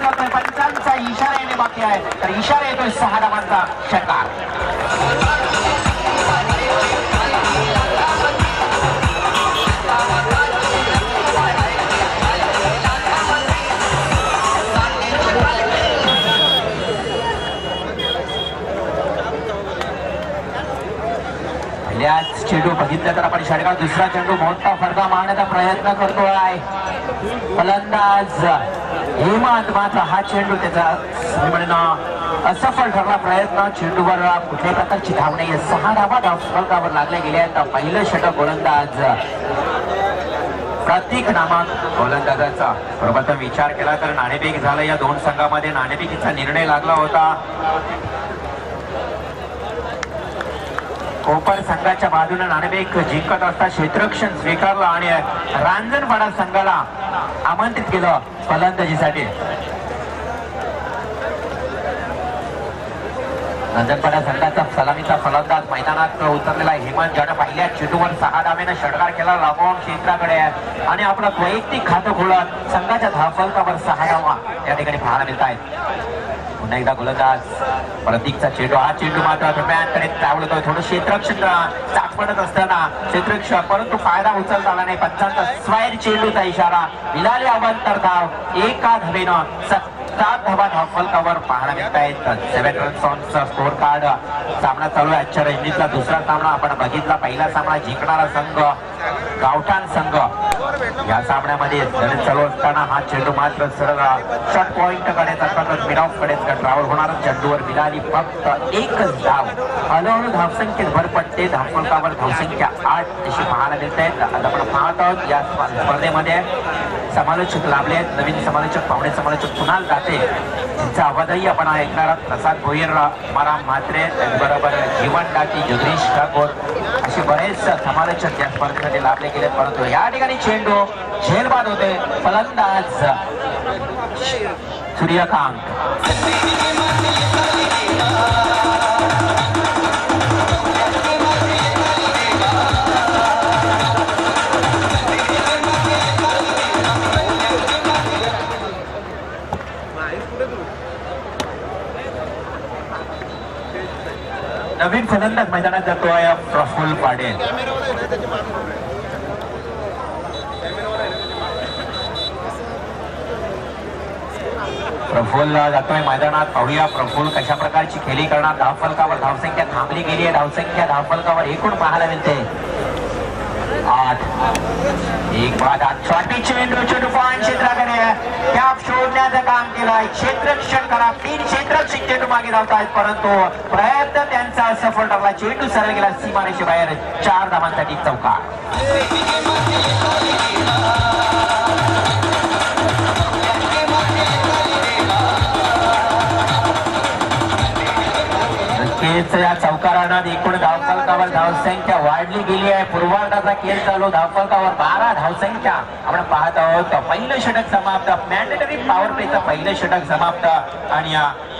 करतोय, पंचांचा इशारा येणे बाकी आहे, तर इशारा येतोय 6 धावांचा षटकार. पहिल्याच चेंडू बघितलं तर आपण षटकार, दुसरा चेंडू मोठा फडका मारण्याचा प्रयत्न करतोय फलंदाज हेमंत. मात्र हा चेंडू त्याचा म्हणणं असफल ठरला प्रयत्न. चेंडूवर कुठल्याही प्रकारची धाव नाही. 6 धावा धावफलकावर लागल्या गेल्या आहेत. पहिलं षटक गोलंदाज प्रतीक नामक गोलंदाजाचा. प्रथम विचार केला तर नाणेफेक झालं. या दोन संघामध्ये नाणेफेकीचा निर्णय लागला होता. कोपर संघाच्या बाजूने नाणेफेक जिंकत असता क्षेत्ररक्षण स्वीकारलं आणि रांजणपाडा संघाला आमंत्रित केलं फलंदाजीसाठी. रांजणपाडा संघाचा सलामीचा फलंदाज मैदानात उतरलेला हेमंत, ज्याने पहिल्या चेंडूवर 6 धावेने षटकार केला लागून क्षेत्राकडे आणि आपलं वैयक्तिक खातं खोलत संघाच्या धावफलकावर 6 धावा या ठिकाणी पाहायला मिळत आहेत. पुन्हा एकदा गोलंदाज प्रतीकचा चेंडू. हा चेंडू मात्र दरम्यानकडे चावलतोय. थोडं क्षेत्ररक्षण चाचपडत असताना क्षेत्ररक्षण, परंतु फायदा उचलता आला नाही. पंचांचा स्वायर चेंडूचा इशारा. मिळाली अवंतर धाव. एका धावेनं 7 धावा धावफलकावर पाहायला मिळत आहेत. 7 रन्सचा स्कोर कार्ड. सामना चालू आहे आजच्या रणजीतला. दुसरा सामना आपण बघितला. पहिला सामना जिंकणारा संघ गावठाण संघ. या सामन्यामध्ये लढत चालू असताना हा चेंडू मात्र सरळ शॉर्ट पॉइंट कडे अर्थातच मिड ऑफ कडे ट्रॅव्हल होणार. चेंडूवर मिळाली फक्त एकच धाव. हळूहळू धावसंख्येत भर पडते. धावफलकावर धावसंख्या 8 अशी पाहायला मिळत आहेत. आता आपण पाहत आहोत या स्पर्धेमध्ये समालोचक लाभले आहेत. नवीन समालोचक पाहुणे समालोचक कुणाल जाते त्यांचा आवाजही आपण ऐकणार आहोत. प्रसाद भोईर, माराम म्हात्रे, त्याचबरोबर जीवन डाकी, जगदीश ठाकूर असे बरेच समालोचक या स्पर्धेमध्ये लाभले गेले. परंतु या ठिकाणी चेंडू झेलबाद होते. फलंदाज सूर्यकांत. नवीन फलंदाज मैदानात जातोय प्रफुल्ल पाटील. प्रफुल्ल जातोय मैदानात. पाहूया प्रफुल्ल कशा प्रकारची खेळी करणार. धावफलकावर धावसंख्या थांबली गेली आहे. धावसंख्या धावफलकावर एकूण पाहायला मिळते 8. एक बाद 8. छोटी चेंडू चेंडू पॉइंट क्षेत्राकडे कॅप शोधण्याचं काम केलं. क्षेत्ररक्षण करा. 3 क्षेत्ररक्षक चेंडू मागे धावत आहेत, परंतु प्रयत्न त्यांचा सफल ठरला. चेंडू सरळ गेला सीमारेषेबाहेर. 4 धावांसाठी चौकार. या चौकारानं एकूण धावफलकावर धावसंख्या वाढली गेली आहे. पूर्वार्धाचा खेळ चालू. धावफलकावर 12 धावसंख्या आपण पाहत आहोत. पहिलं षटक समाप्त. मॅन्डेटरी पॉवर प्लेचं पहिलं षटक समाप्त आणि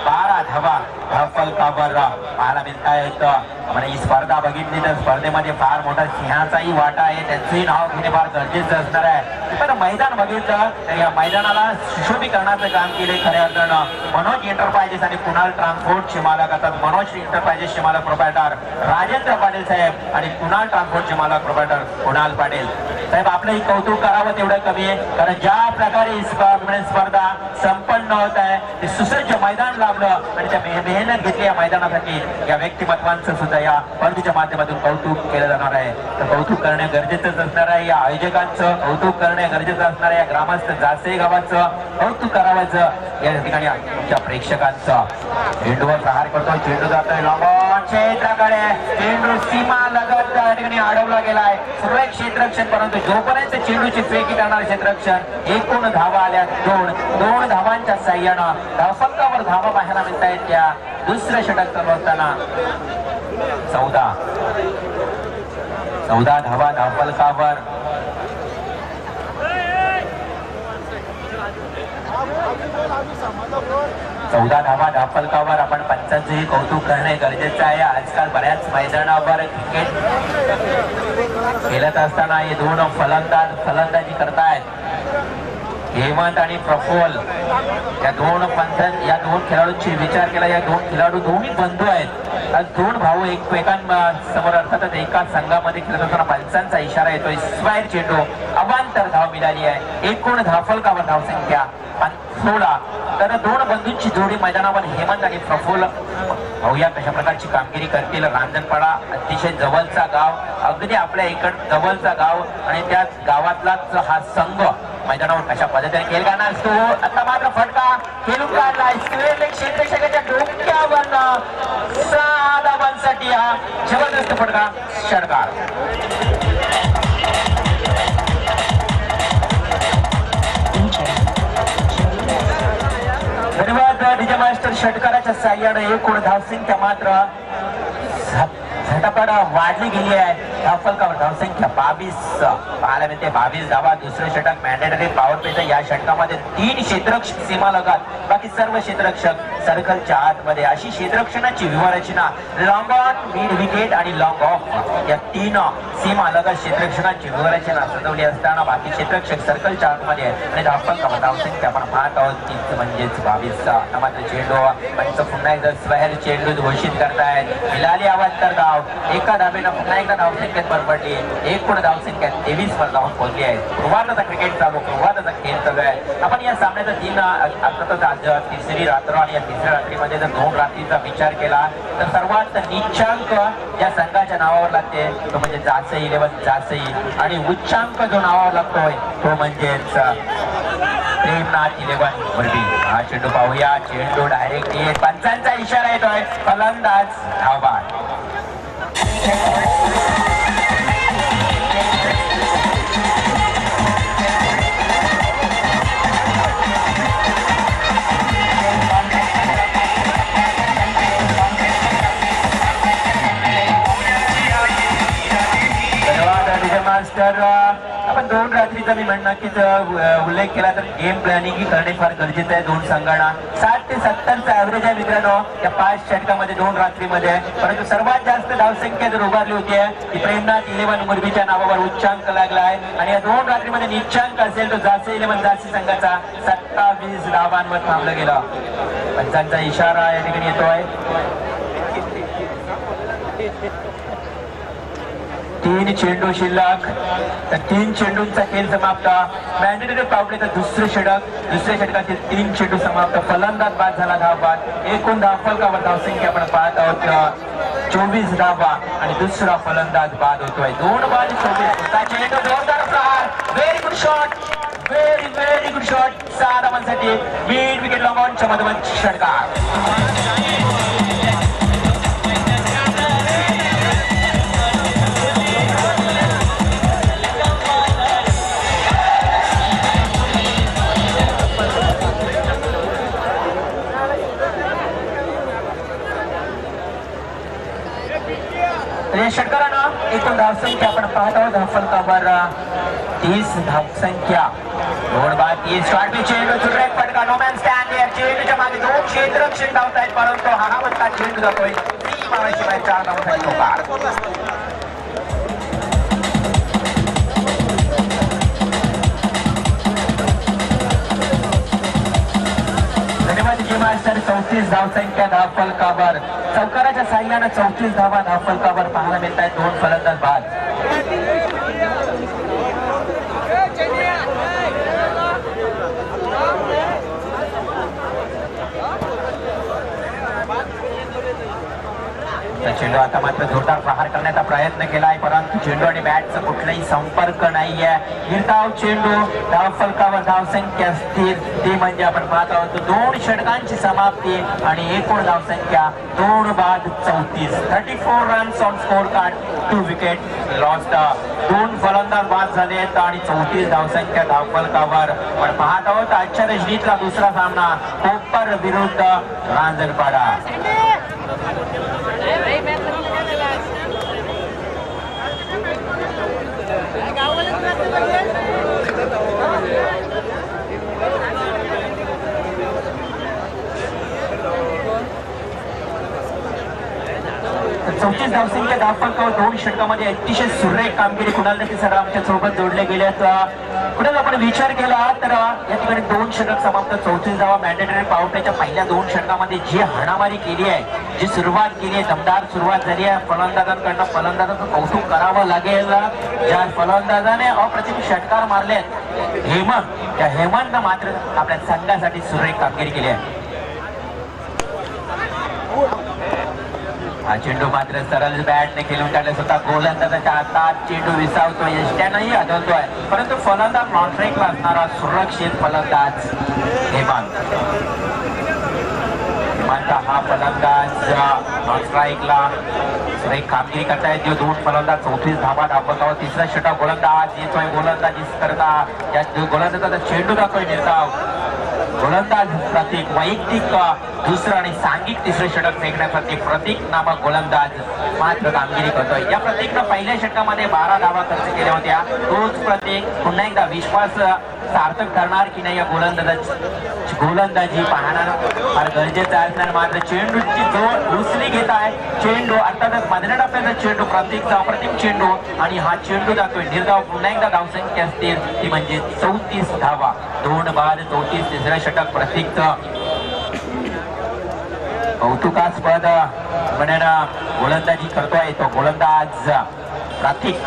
12 धावा धावफलकावर पाहायला मिळत आहेत. आपण ही स्पर्धा बघितली तर स्पर्धेमध्ये फार मोठा सिंहाचाही वाटा आहे. त्यांचंही नाव घेणे फार गरजेचं असणार आहे. पण मैदान बघितलं तर या मैदानाला सुशोभीकरणाचं काम केले खऱ्या अर्थानं मनोज एंटरप्राइजेस आणि कुणाल ट्रान्सपोर्टचे मालक असतात. मनोज एंटरप्राइजेसचे मालक प्रोप्रायटर राजेंद्र पाटील साहेब आणि कुणाल ट्रान्सपोर्टचे मालक प्रोप्रायटर कुणाल पाटील साहेब. आपलंही कौतुक करावं तेवढं कमी आहे, कारण ज्या प्रकारे स्पर्धा संपन्न होत आहे ते सुसज्ज मैदान लाभलं आणि त्या मेहनत घेतली या मैदानासाठी. या व्यक्तिमत्वांचं सुद्धा या स्पर्धेच्या माध्यमातून कौतुक केलं जाणार आहे. तर कौतुक करणे गरजेचंच असणार आहे. या आयोजकांचं कौतुक करणे गरजेचं असणार आहे. या ग्रामस्थ जासे गावाचं कौतुक करावायचं या ठिकाणी तुमच्या प्रेक्षकांचं. चेंडूवर प्रहार करतोय. चेंडू जातोय लॉंगॉन क्षेत्राकडे. चेंडू सीमा लगत त्या ठिकाणी अडवला गेलाय. सुरेख क्षेत्ररक्षण, परंतु जोपर्यंत चेंडूची फेकी करणार क्षेत्ररक्षण. एकूण धावा आल्या 2 धावांच्या साह्यानं धावफलकावर धावा पाहायला मिळत आहेत. त्या दुसरं षटक चालू असताना 14 धावा धावफलकावर. 14 धावा धावफलकावर. आपण पंचांचंही कौतुक करणे गरजेचं आहे. आजकाल बऱ्याच मैदानावर क्रिकेट खेळत असताना हे 2 फलंदाजी करतायत. हेमंत आणि प्रफुल्ल या दोन खेळाडूंची विचार केला. या दोन खेळाडू दोन्ही बंधू आहेत. आज दोन भाऊ एकमेकांसमोर अर्थातच एकाच संघामध्ये खेळत असताना पंचांचा इशारा येतोय. स्क्वायर चेंडू अवांतर धाव मिळाली आहे. एकूण धावफलकावर धावसंख्या 16. तर दोन बंधूंची जोडी मैदानावर हेमंत आणि प्रफुल्ल भाऊया कशा प्रकारची कामगिरी करतील. रांजणपाडा अतिशय जवळचा गाव, अगदी आपल्या इकड जवळचा गाव आणि त्याच गावातलाच हा संघ मैदानावर कशा पद्धतीने खेळ करणार असतो. आता मात्र फटका खेळून काढला स्क्वेअर क्षेत्ररक्षकाच्या डोक्यावर 6 धावांसाठी हा जबरदस्त फटका षटकार. धन्यवाद डीजे मास्टर. षटकाराच्या साह्याने एकूण धावसंख्या मात्र झटापट वाढली गेली आहे. धावफलकावर धावसंख्या 22 पाहायला मिळते. 22 धावा. दुसरं षटक मॅन्डेटरी पॉवर प्लेचं. या षटकामध्ये 3 क्षेत्ररक्षक सीमालगत, बाकी सर्व क्षेत्ररक्षक सर्कलच्या आतमध्ये. अशी क्षेत्ररक्षणाची व्यूहरचना लॉंग ऑन, मिड विकेट आणि लॉंग ऑफ या 3 सीमालगत क्षेत्ररक्षकांची व्यूहरचना सजवली असताना बाकी क्षेत्ररक्षक सर्कलच्या आतमध्ये आणि धावफलकावर धावसंख्या आपण पाहत आहोत ती म्हणजेच 22. आता मात्र चेंडू पंच पुन्हा एकदा स्वहेर चेंडू घोषित करतायत. मिळाली अवांतर धाव. एका धावेनं पुन्हा एकदा धावसंख्येत भर पडली. एकूण धावसंख्या 23 वर जाऊन पोहोचली आहे. सुरुवातीचा क्रिकेट चालू, सुरुवातीचा खेळ चालू आहे. आपण या सामन्याचा 3 अर्थातच आज तिसरी रात्र आणि या तिसऱ्या रात्रीमध्ये जर 2 रात्रीचा विचार केला तर सर्वात नीचांक ज्या संघाच्या नावावर लागते तो म्हणजे जासई 11 जासई आणि उच्चांक जो नावावर लागतोय तो म्हणजेच प्रेमनाथ 11 मुरबी. हा चेंडू पाहूया. चेंडू डायरेक्ट येत. पंचांचा इशारा येतोय. फलंदाज धावबाद. मास्टर. आपण 2 रात्रीचा मी म्हणणं की उल्लेख केला तर गेम प्लॅनिंग ही करणे फार गरजेचं आहे. 2 संघांना 60 ते 70चा ऍव्हरेज आहे मित्रांनो या 5 षटकामध्ये 2 रात्रीमध्ये. परंतु सर्वात जास्त धावसंख्या जर उभारली होती ती प्रेमनाथ 11 मुरबीच्या नावावर उच्चांक लागला आहे आणि या 2 रात्रीमध्ये निच्चांक असेल तो जासई 11 जासी संघाचा 27 धावांवर थांबलं गेलं. पंचांचा इशारा या ठिकाणी येतोय. 3 चेंडू शिल्लक. तर 3 चेंडूंचा खेळ समाप्त. मॅन्डेटरी पावलेचं दुसरे षटकातील 3 चेंडू समाप्त. फलंदाज बाद झाला धावबाद. एकूण धावफलकावर धावसंख्या आपण पाहत आहोत 24 धावा आणि दुसरा फलंदाज बाद होतोय. 2 बाद 24. चेंडू जोरदार प्रहार. Very good shot. Very good shot. 6 धावांसाठी मिड विकेट लॉंग ऑनच्या मधोमध षटकार. षटकारानं एकूण धावसंख्या आपण पाहत आहोत. धावफलकावर 30 धावसंख्या. 2 बाद 30. शॉर्ट चेंडू सुरेख फटका. No man stand. या चेंडूच्या मागे 2 क्षेत्ररक्षक धावत आहेत परंतु हा म्हणता चेंडू जातोय 4 धावांसाठी होकार. धन्यवाद जी मास्टर. 34 धावसंख्या धावफलकावर. चौकाराच्या साह्यानं 34 धावा धावफलकावर पाहायला मिळत आहेत. 2 फलंदाज बाद. चेंडू आता मात्र जोरदार प्रहार करण्याचा प्रयत्न केलाय परंतु चेंडू आणि बॅटचा कुठलाही संपर्क नाहीये. निर्धाव चेंडू. धावफलकावर धावसंख्या स्थिर. ती म्हणजे आपण पाहत आहोत 2 षटकांची समाप्ती आणि एकूण धावसंख्या 2 बाद 34. 34 runs on score card. 2 wicket lost. 2 फलंदाज बाद झालेत आणि 34 धावसंख्या धावफलकावर आपण पाहत आहोत. आजच्या रजनीतला दुसरा सामना कोपर विरुद्ध रांजणपाडा. 34 धावसंख्या धावफलकावर 2 षटकामध्ये अतिशय सुरेख कामगिरी कुणाल नक्की सर आमच्या सोबत जोडले गेले आहेत। कुणाल आपण विचार केला तर या ठिकाणी 2 षटक समाप्त 34 धावा मॅन्डेटरी पॉवर प्लेच्या पहिल्या 2 षटकामध्ये जी हाणामारी केली आहे, जी सुरुवात केली आहे, दमदार सुरुवात झाली आहे। फलंदाजांकडनं फलंदाजाचं कौतुक करावं लागेल, ज्या फलंदाजाने अप्रतिम षटकार मारले हेमंत, त्या हेमंतनं मात्र आपल्या संघासाठी सुरेख कामगिरी केली आहे। हा चेंडू मात्र सरळ बॅटने खेळून काढला, स्वतः गोलंदाजाच्या हातात चेंडू विसावतोय, यष्ट्यानंही आदळतोय, परंतु फलंदाज नॉन स्ट्राईकला असणारा सुरक्षित फलंदाज हेमंत। हेमंत हा फलंदाज नॉन स्ट्राईकला सुरेख कामगिरी करतायत। जो 2 फलंदाज 34 धावा धावफलकावर, तिसरा षटक गोलंदाज येतोय, गोलंदाजी करता या गोलंदाजाचा चेंडू जातोय निर्धाव, गोलंदाज प्रतीक वैयक्तिक दुसरं आणि सांघिक तिसरे षटक फेकण्यासाठी प्रतीक नामक गोलंदाज मात्र कामगिरी करतोय। या प्रतीकनं पहिल्या षटकामध्ये 12 धावा खर्च केल्या होत्या, तोच प्रतीक पुन्हा एकदा विश्वास सार्थक करणार की नाही या गोलंदाजी पाहणार फार गरजेचं असणार। मात्र चेंडूची जोड उचली घेत आहे, चेंडू अर्थातच मधल्या टप्प्याचा चेंडू प्रतीकचा अप्रतिम चेंडू आणि हा चेंडू जातोय निर्धाव। पुन्हा एकदा धावसंख्या असतील ती म्हणजे 34 धावा, 2 बाद 34, तिसरं षटक प्रतीकचं कौतुकास्पद म्हणून गोलंदाजी करतोय तो गोलंदाज प्रतीक।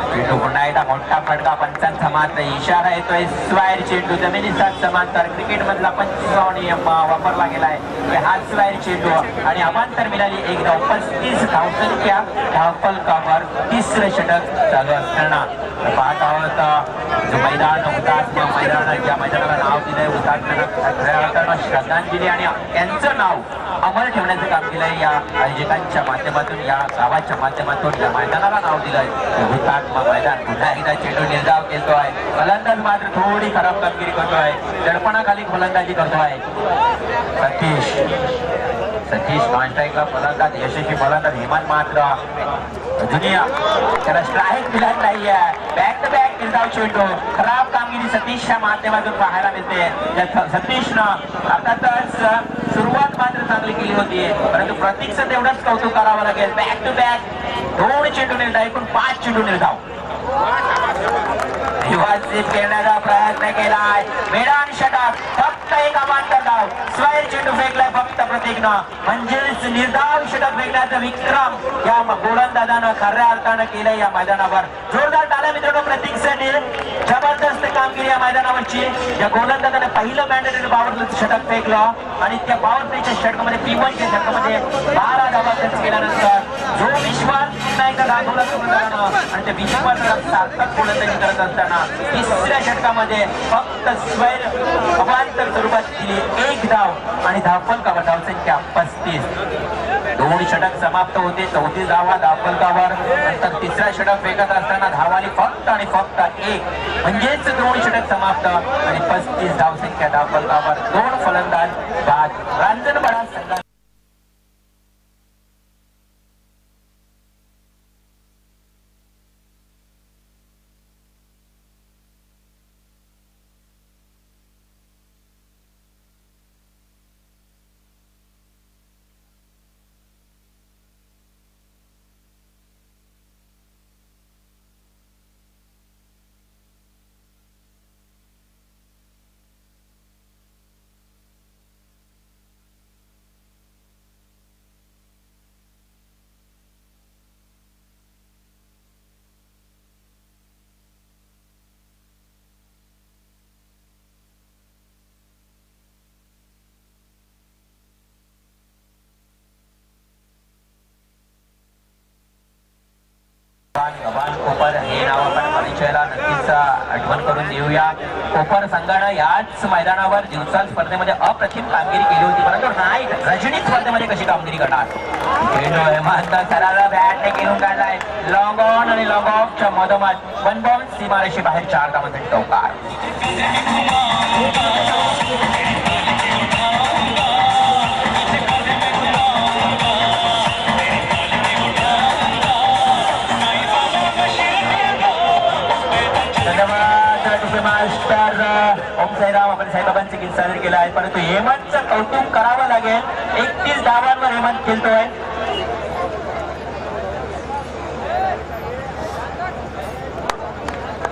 चेंडू पुन्हा एकदा मोठा फटका, पंचांचा मात्र इशारा येतोय, स्वायर चेंडू जमिनीचा समांतर क्रिकेट मधला पंचवीसावा नियम वापरला गेलाय, हा स्वायर चेंडू आणि अमांतर मिळाली एक धाव, 35 धावसंख्या धावफलकावर तिसरं षटक चालू असताना पाहत आहोत जो मैदान हुतात्मा मैदान, ज्या मैदानाला नाव दिलंय हुतात्म्यांना श्रद्धांजली आणि त्यांचं नाव अमर ठेवण्याचं काम केलंय या आयोजकांच्या माध्यमातून, या गावाच्या माध्यमातून या मैदानाला नाव दिलंय हुतात्मा मैदान। पुन्हा एकदा चेंडू निर्धाव केलतोय, फलंदाज मात्र थोडी खराब कामगिरी करतोय, दडपणाखाली फलंदाजी करतोय सतीश नॉन स्ट्राईकला फलंदाज यशस्वी फलंदाज हेमंत मात्र दुनिया त्याला स्ट्राईक दिला नाहीये, बॅक टू बॅक निर्धाव चेंडू, खराब कामगिरी सतीशच्या माध्यमातून पाहायला मिळते। सतीशनं अर्थातच सुरुवात मात्र चांगली केली होती, परंतु प्रतीकचं तेवढंच कौतुक करावं लागेल, बॅक टू बॅक 2 चेंडू निर्धाव, एकूण 5 चेंडू निर्धाव विवासित करण्याचा प्रयत्न केलाय, मैदान षटक फक्त एक अमांतर धाव, स्वायर चेंडू फेकलाय फक्त प्रतीकनं, म्हणजेच निर्धाव षटक फेकण्याचा विक्रम या गोलंदाजानं खऱ्या अर्थानं केलंय या मैदानावर। जोरदार टाळ्या मित्रांनो प्रतीकसाठी, जबरदस्त कामगिरी या मैदानावरची। या गोलंदाजाने पहिलं मॅन्डेटरी पॉवर षटक फेकलं आणि त्या पॉवर प्लेच्या षटकामध्ये P1च्या षटकामध्ये 12 धावा खर्च केल्यानंतर जो विश्वास पुन्हा एकदा दाखवला गोलंदाजानं आणि त्या विश्वासाला सार्थक गोलंदाजी करत असताना तिसऱ्या षटकामध्ये फक्त स्वैर अमांतर स्वरूपात दिली 1 धाव आणि धावफलकावर धावसंख्या 35। 2 षटक समाप्त होते, 34 धावा धावफलकावर, नंतर तिसरा षटक फेकत असताना धावाली फक्त आणि फक्त 1, म्हणजेच 2 षटक समाप्त आणि 35 धावसंख्या धावफलकावर, 2 फलंदाज बाद। रांजणपाडा संघ कोपर हे नाव आपण परिचयाला नक्कीच आठवण करून देऊया। कोपर संघानं याच मैदानावर दिवसा स्पर्धेमध्ये अप्रतिम कामगिरी केली होती, परंतु नाईट रजनी स्पर्धेमध्ये कशी कामगिरी करणार। चेंडू हेमंत सराला बॅटने घेऊन काढलाय, लॉंग ऑन आणि लॉंग ऑफच्या मधोमध 1 बाउंस सीमारेषे बाहेर 4 धावांसाठी चौकार। ओम साईराम आपण साईबाबांचे गीत सादर केलं आहे, परंतु हेमंतचं कौतुक करावं लागेल, 31 धावांवर हेमंत खेळतोय।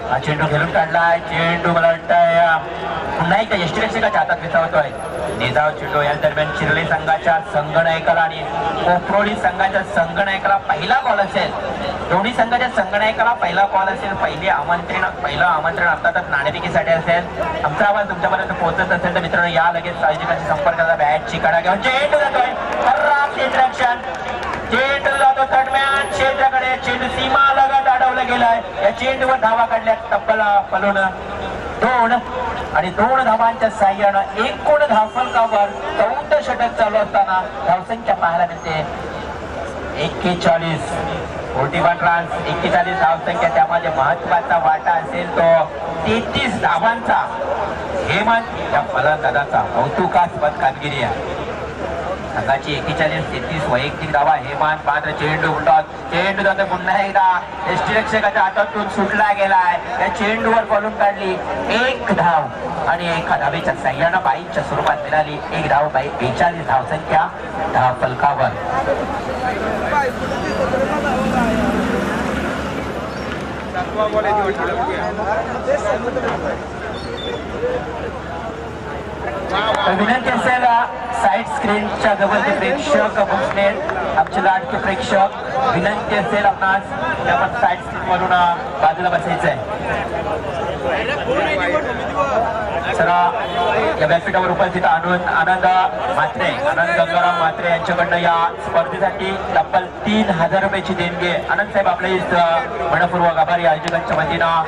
हा चेंडू खेळून काढलाय. चेंडू मला वाटतंय पुन्हा एकदा यष्टीरक्षकाच्या हातात विसावतोय. निजाव चेंडू या दरम्यान चिरले संघाच्या संगनायकाला आणि कोपरोळी संघाच्या संगनायकाला पहिला कॉल असेल. दोन्ही संघाच्या संगनायकाला पहिला कॉल असेल. पहिलं आमंत्रण अर्थातच नाणेफेकीसाठी असेल. आमचा आवाज तुमच्यापर्यंत पोहोचत असेल तर मित्रांनो या लगेच आयोजकांशी संपर्क करा. बॅटची कडा घेऊन चेंडू जातोय. खराब क्षेत्ररक्षण. चेंडू जातो दरम्यान क्षेत्राकडे. चेंडू सीमा लगत अडवलं गेलाय. या चेंडूवर धावा काढल्या तब्बल पलून 2 आणि 2 धावांच्या साह्यानं एकूण धावफलकावर 14 षटक चालू असताना धावसंख्या पाहायला मिळते 41. 41 रन्स, 41 धावसंख्या. त्यामध्ये महत्वाचा वाटा असेल तो 33 धावांचा हेमंत या फलंदाजाचा कौतुकास्पद कामगिरी आहे. संघाची 41-33 वैयक्तिक धावा. हेमंत मात्र चेंडू उलटत. चेंडू जातो पुन्हा एकदा यष्टीरक्षकाच्या हातातून सुटला गेलाय. या चेंडूवर पळून काढली 1 धाव आणि एका धावेच्या साह्यानं 22च्या स्वरूपात मिळाली 1 धाव. 42 धावसंख्या धावफलकावर. विनंती असेल साईड स्क्रीनच्या जवळचे प्रेक्षक बसले आमचे लाडके प्रेक्षक, विनंती असेल आपणास आपण साईड स्क्रीन वरून बाजूला बसायचंय. सर या व्यासपीठावर उपस्थित आनंद गंगाराम म्हात्रे यांच्याकडनं या स्पर्धेसाठी तब्बल 3000 रुपयाची देणगी. आनंद साहेब आपले मनपूर्वक आभारी. आयोजकांच्या वतीनं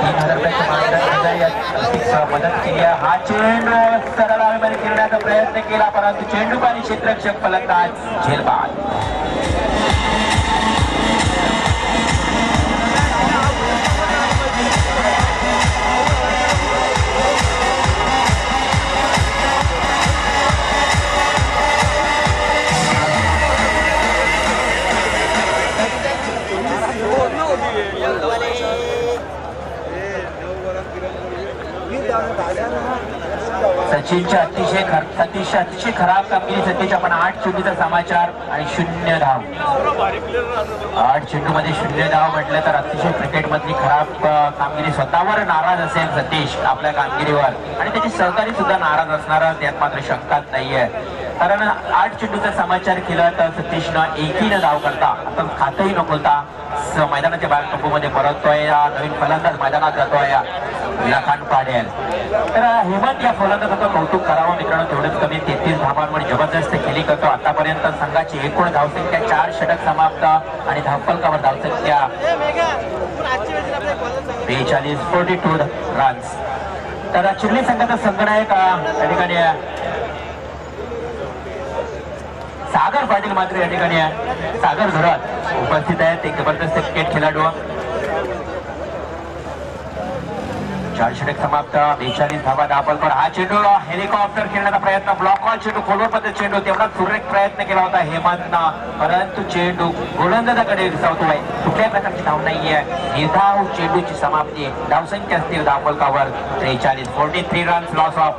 3000 रुपयाची मदत केली आहे. हा चेंडू सरळ हवेमध्ये खेळण्याचा प्रयत्न केला परंतु चेंडू आणि क्षेत्ररक्षक फलंदाज झेलबाद. सचिनच्या अतिशय खराब कामगिरी. सध्याच्या आपण 8 चेंडूचा समाचार आणि 0 धाव. 8 चेंडू मध्ये 0 धाव म्हटलं तर अतिशय क्रिकेट मधली खराब कामगिरी. स्वतःवर नाराज असेल सतीश आपल्या कामगिरीवर आणि त्याचे सहकारी सुद्धा नाराज असणार त्यात मात्र शंकाच नाहीये. कारण 8 चेंडूचा समाचार केला तर सतीशनं 1 धाव करता आता खातही न खोलता मैदानाच्या बाहेर तंबूमध्ये परततोय. नवीन फलंदाज मैदानात जातोय लखान पाडेल. तर हेमंत या फलंदाजाचं कौतुक करावं मित्रांनो. तेवढंच कमी 33 धावांवर जबरदस्त खेळी करतो. आतापर्यंत संघाची एकूण धावसंख्या 4 षटक समाप्त आणि धावफलकावर धावसंख्या 42 रन्स. तर चिरली संघाचा संघनायक या ठिकाणी सागर पाटील मात्र या ठिकाणी सागर धरत उपस्थित आहेत. एक जबरदस्त क्रिकेट खेळाडू. 4 षटक समाप्त 42 धावा धावफलकावर. हा चेंडू हेलिकॉप्टर खेळण्याचा प्रयत्न. ब्लॉक बॉल चेंडू खोलवर पद्धत चेंडू तेवढा सुरेख प्रयत्न केला होता हेमंतनं परंतु चेंडू गोलंदाजाकडे विसावतोय. कुठल्याही प्रकारची धाव नाहीये. निर्धाव चेंडूची समाप्ती. धावसंख्या असतील धावफलकावर 43 रन्स. लॉस ऑफ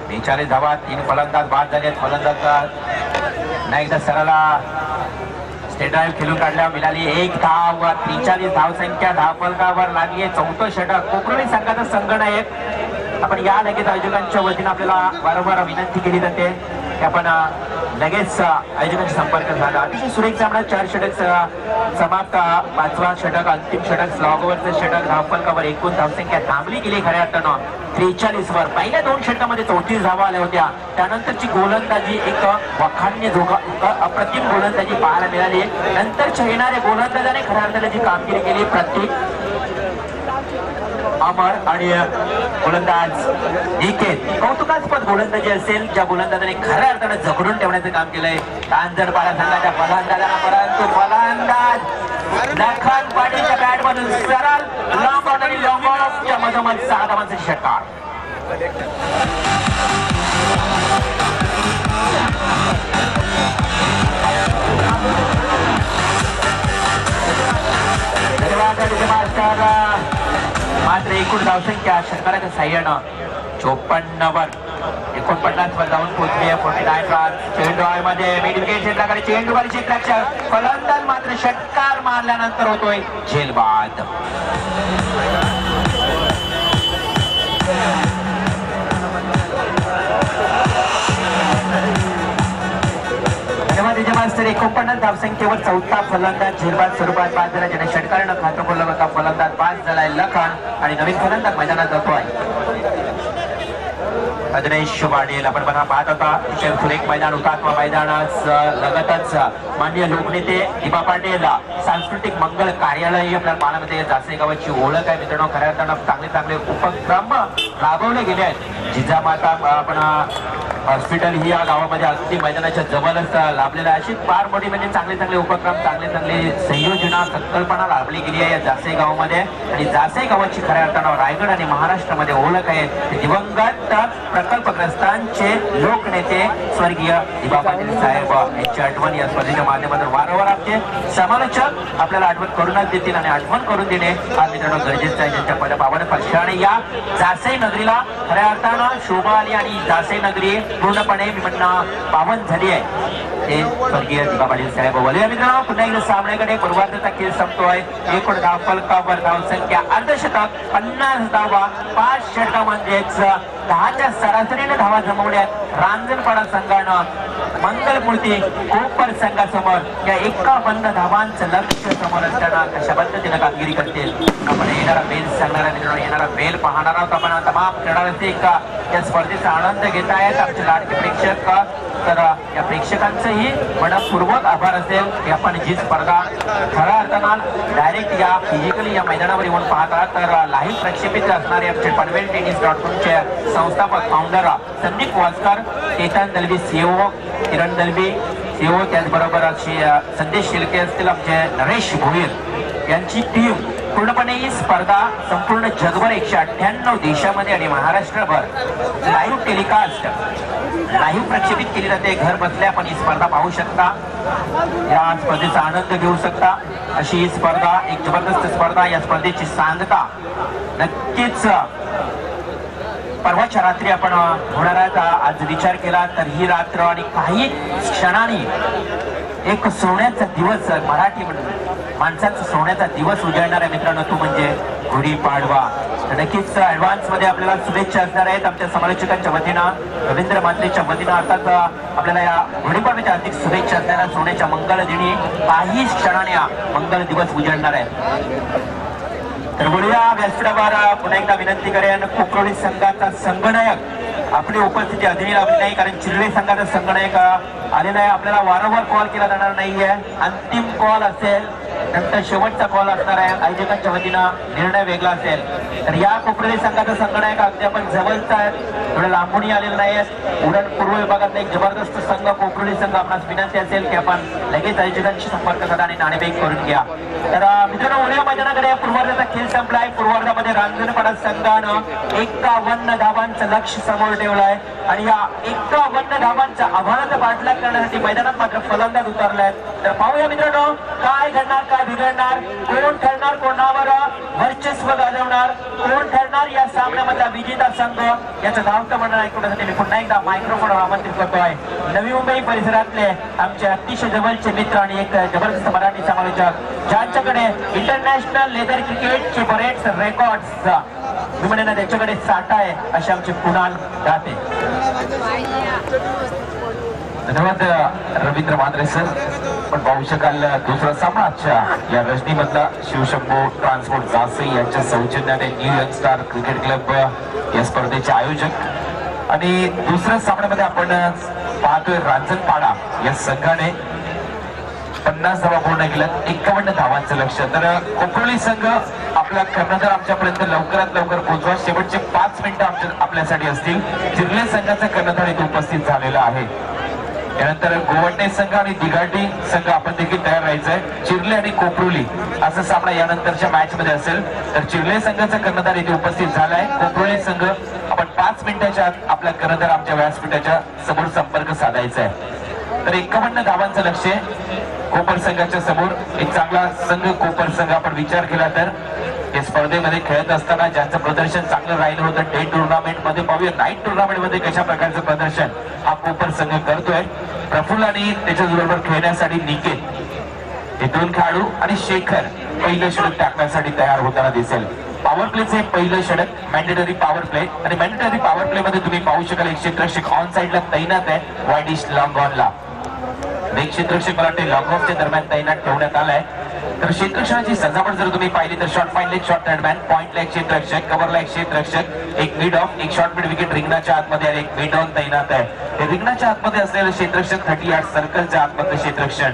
42 धावा. 3 फलंदाज बाद झाले. फलंदाज नाही एकदा सरळा स्टेट ड्राईव्ह खेळून काढल्या मिळाली 1 धाव. 43 धावसंख्या धावफलकावर लागली 4थं षटक. कोकणी संघाचा संघनायक आपण या लगेच आयोजकांच्या वतीनं आपल्याला वारंवार विनंती केली जाते की आपण लगेच आयोजकांशी संपर्क झाला. अतिशय सुरेख सामना. 4 षटक समाप्त. 5वा षटक अंतिम षटक स्लॉगवरचं षटक. धावफलकावर एकूण धावसंख्या थांबली गेली खऱ्या अर्थानं 43 वर. पहिल्या 2 षटकामध्ये 34 धावा आल्या होत्या. त्यानंतरची गोलंदाजी एक वखान्य अप्रतिम गोलंदाजी पाहायला मिळाली. नंतरच्या येणाऱ्या गोलंदाजाने खऱ्या अर्थाने जी कामगिरी केली प्रत्येक अमर आणि गोलंदाज निकेत कौतुकास्पद गोलंदाजी असेल ज्या गोलंदाजाने खऱ्या अर्थाने झगडून ठेवण्याचं काम केलंय. तांजरपाडा संघाच्या फलंदाजांना परंतु फलंदाज लखन पाटीलच्या बॅट मधून सरळ लॉंग ऑन आणि लॉंग ऑफच्या मधोमध 6 धावांचा षटकार. धन्यवाद मास्टर. मात्र एकूण धावसंख्या षटकाराच्या साह्यानं 54 वर 49 वर जाऊन पोहोचली आहे. 49 रन. चेंडू मध्ये मिड विकेट क्षेत्राकडे चेंडूवरची क्षेत्ररक्षक फलंदाज मात्र षटकार मारल्यानंतर होतोय झेलबाद. मास्तर 49 धावसंख्येवर चौथा फलंदाज झेलबाद स्वरूपात बाद झाला. ज्याने षटकारानं खातं खोललं होता. फलंदाज बाद झालाय लखन आणि नवीन फलंदाज मैदानात जातोय अग्नेश पाटील. आपण पाहत होता सुरेख मैदान हुतात्मा मैदानास लगतच माननीय लोकनेते दिबा पाटील सांस्कृतिक मंगल कार्यालय आपल्या पाण्यामध्ये जासे गावाची ओळख आहे मित्रांनो. खऱ्या अर्थानं चांगले उपक्रम राबवले गेले आहेत. जिजामाता आपण हॉस्पिटल ही या गावामध्ये अगदी मैदानाच्या जवळच लाभलेला आहे. अशी फार मोठी म्हणजे चांगले उपक्रम चांगली संयोजना संकल्पना लाभली गेली आहे या जासे गावामध्ये. आणि जासे गावाची खऱ्या अर्थानं रायगड आणि महाराष्ट्रामध्ये ओळख आहे. दिवंगत प्रकल्पग्रस्तांचे लोकनेते स्वर्गीय दिबा पाटील साहेब यांची आठवण या स्पर्धेच्या माध्यमातून वारंवार आपले समालोचक आपल्याला आठवण करूनच देतील आणि आठवण करून देणे हा मित्रांनो गरजेचं आहे. त्यांच्या पदपावन पक्षाने या जासे नगरीला खऱ्या अर्थानं शोभा आली आणि जासे नगरी पूर्णपणे पावन झाली आहे. ते स्वर्गीय दिबा पाटील साहेब बोलूया मित्रांनो. पुन्हा एकदा सामन्याकडे पूर्वार्धाचा खेळ संपतोय. एकूण धावफलकावर धावसंख्या अर्धशतक 50 धावा 5 षटक म्हणजेच 10च्या सरासरीने धावा जमवल्यात. रांजणपाडा संघानं मंगलमूर्ती कोपर संघासमोर या 51 धावांचं लक्ष्य समोर असताना कशा पद्धतीने कामगिरी करतील आपण येणारा बेल सांगणारा मित्रांनो येणारा बेल पाहणार आहोत. आपण तमाम खेळाडूंचे या स्पर्धेचा आनंद घेत आहेत आमचे लाडके प्रेक्षक. तर या प्रेक्षकांचंही मनपूर्वक आभार असेल की आपण जी स्पर्धा खऱ्या अर्थानं डायरेक्ट या फिजिकली या मैदानावर येऊन पाहतात. तर लाईव्ह प्रक्षेपित असणारे आमचे पनवेल टेनिस.com चे संस्थापक फाउंडर संदीप वासकर, केतन दलवी सीओ, किरण दलवी सीओ, त्याचबरोबर संदेश शिलके असतील आमचे नरेश भोईर यांची टीम पूर्णपणे ही स्पर्धा संपूर्ण जगभर 198 देशामध्ये आणि महाराष्ट्रभर लाईव्ह टेलिकास्ट लाईव्ह प्रक्षेपित केली जाते. घर बसल्या पण ही स्पर्धा पाहू शकता. या स्पर्धेचा आनंद घेऊ शकता. अशी ही स्पर्धा एक जबरदस्त स्पर्धा. या स्पर्धेची सांगता नक्कीच परवाच्या रात्री आपण होणार आहेत. आज विचार केला तर ही रात्र आणि काही क्षणांनी एक सोन्याचा दिवस मराठी माणसाचा सोन्याचा दिवस उजाडणार आहे मित्रांनो. तो म्हणजे गुढीपाडवा. नक्कीच ऍडव्हान्स मध्ये आपल्याला शुभेच्छा असणार आहेत आमच्या समालोचकांच्या वतीनं, रवींद्र मात्रेच्या वतीनं. अर्थात आपल्याला या गुढीपाडव्याच्या हार्दिक शुभेच्छा असणाऱ्या सोन्याच्या मंगल दिनी काही क्षणाने मंगल दिवस उजाडणार आहे. तर बोलूया व्यासपीठावर पुन्हा एकदा विनंती करेन कोकरोली संघाचा संघनायक आपली उपस्थिती अजूनही लाभली नाही कारण चिरले संघाचा संघनायक आलेला आहे. आपल्याला वारंवार कॉल केला जाणार नाहीये. अंतिम कॉल असेल नंतर शेवटचा कॉल असणार आहे. आयोजकांच्या वतीनं निर्णय वेगळा असेल. तर या कोकरोली संघाचा संघनायक अगदी आपण जवळचा आहे, थोडं लांबूनही आलेले नाहीत. उरण पूर्व विभागातला एक जबरदस्त संघ कोकरोली संघ. आपणास विनंती असेल की आपण लगेच आयोजकांशी संपर्क साधा आणि नाणेफेक करून घ्या. तर मित्रांनो उद्या मैदानाकडे पूर्वार्धाचा खेळ संपलाय. पूर्वार्धामध्ये रांजणपाडा संघानं 51 धावांचं लक्ष्य समोर ठेवलंय आणि या 51 धावांचा आव्हानाचा पाठलाग करण्यासाठी मैदानात मात्र फलंदाज उतरलाय. तर पाहूया मित्रांनो काय घडणार, काय बिघडणार, कोण ठरणार, कोणावर वर्चस्व गाजवणार, कोण ठरणार या सामन्यामधला विजेता संघ. याचं धावतं म्हणणं ऐकण्यासाठी मी पुन्हा एकदा मायक्रोफोन आमंत्रित करतोय नवी मुंबई परिसरातले आमचे अतिशय जवळचे मित्र आणि एक जबरदस्त मराठी समालोचक ज्यांच्याकडे इंटरनॅशनल लेदर क्रिकेटचे बरेच रेकॉर्ड्स मी म्हणेन त्याच्याकडे साठा आहे असे आमचे कुणाल दाते. धन्यवाद रवींद्र मात्रे सर. पण पाहू शकाल दुसरा सामना आजच्या या रजनीमधला शिवशंभू ट्रान्सपोर्ट जासे यांच्या सौजन्याने new young star cricket club या स्पर्धेचे आयोजक आणि दुसऱ्या सामन्यामध्ये आपण पाहतोय रांजणपाडा या संघाने 50 धावा पूर्ण केल्यात, 51 धावांचं लक्ष. तर कोकरोली संघ आपला कर्णधार आमच्यापर्यंत लवकरात लवकर पोहोचवा. शेवटचे 5 मिनिटं आपल्यासाठी असतील. चिरले संघाचा कर्णधार इथे उपस्थित झालेला आहे. यानंतर गोवंडे संघ आणि दिगाटी संघ आपण देखील तयार राहायचंय. चिरले आणि कोकरोली असा सामना यानंतरच्या मॅच मध्ये असेल. तर चिरले संघाचा कर्णधार इथे उपस्थित झालाय. कोकरोली संघ आपण 5 मिनिटाच्या आत आपला कर्णधार आमच्या व्यासपीठाच्या समोर संपर्क साधायचा आहे. तर 51 धावांचं लक्ष कोपर संघाच्या समोर. एक चांगला संघ कोपर संघ आपण विचार केला तर या स्पर्धेमध्ये खेळत असताना ज्यांचं प्रदर्शन चांगलं राहिलं होतं डे टुर्नामेंट मध्ये पाहूया नाईट टुर्नामेंट मध्ये कशा प्रकारचं प्रदर्शन हा कोपर संघ करतोय. प्रफुल्ल आणि त्याच्याबरोबर खेळण्यासाठी निकेत हे दोन खेळाडू आणि शेखर पहिलं षटक टाकण्यासाठी तयार होताना दिसेल. पॉवर प्लेचे पहिलं षटक मॅन्डेटरी पॉवर प्ले आणि मॅन्डेटरी पॉवर प्ले मध्ये तुम्ही पाहू शकाल एक क्षेत्ररक्षक ऑन साइडला तैनात आहे वाईडिश लॉंग ऑनला. एक क्षेत्ररक्षक मला वाटते लॉंग ऑफच्या दरम्यान तैनात ठेवण्यात आलाय. तर क्षेत्ररक्षणाची सजावट जर तुम्ही पाहिली तर short fine leg short third man पॉइंटला एक क्षेत्ररक्षक कव्हरला एक क्षेत्ररक्षक एक मिड ऑफ एक शॉर्ट मिड विकेट रिंगणाच्या आतमध्ये आणि एक मिड ऑन तैनात आहे. रिंगणाच्या आतमध्ये असलेलं क्षेत्ररक्षक 38 सर्कलच्या आतमध्ये क्षेत्ररक्षण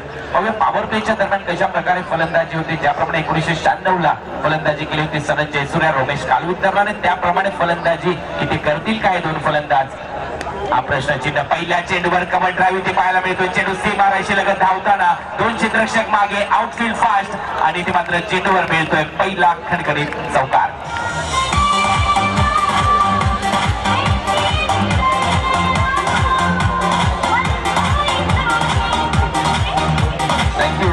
पॉवर प्लेच्या दरम्यान कशा प्रकारे फलंदाजी होती ज्याप्रमाणे 1996 ला फलंदाजी केली होती सनत जयसूर्या रोमेश कालविकरने त्याप्रमाणे फलंदाजी किती करतील काय दोन फलंदाज हा प्रश्नचिन्ह. पहिल्या चेंडूवर कमल ड्राईव्ह इथे पाहायला मिळतो. चेंडू सीमा रेषे लगत धावताना दोन क्षेत्ररक्षक मागे आउटफील्ड फास्ट आणि इथे मात्र चेंडूवर मिळतोय पहिला खणखणीत चौकार. थँक्यू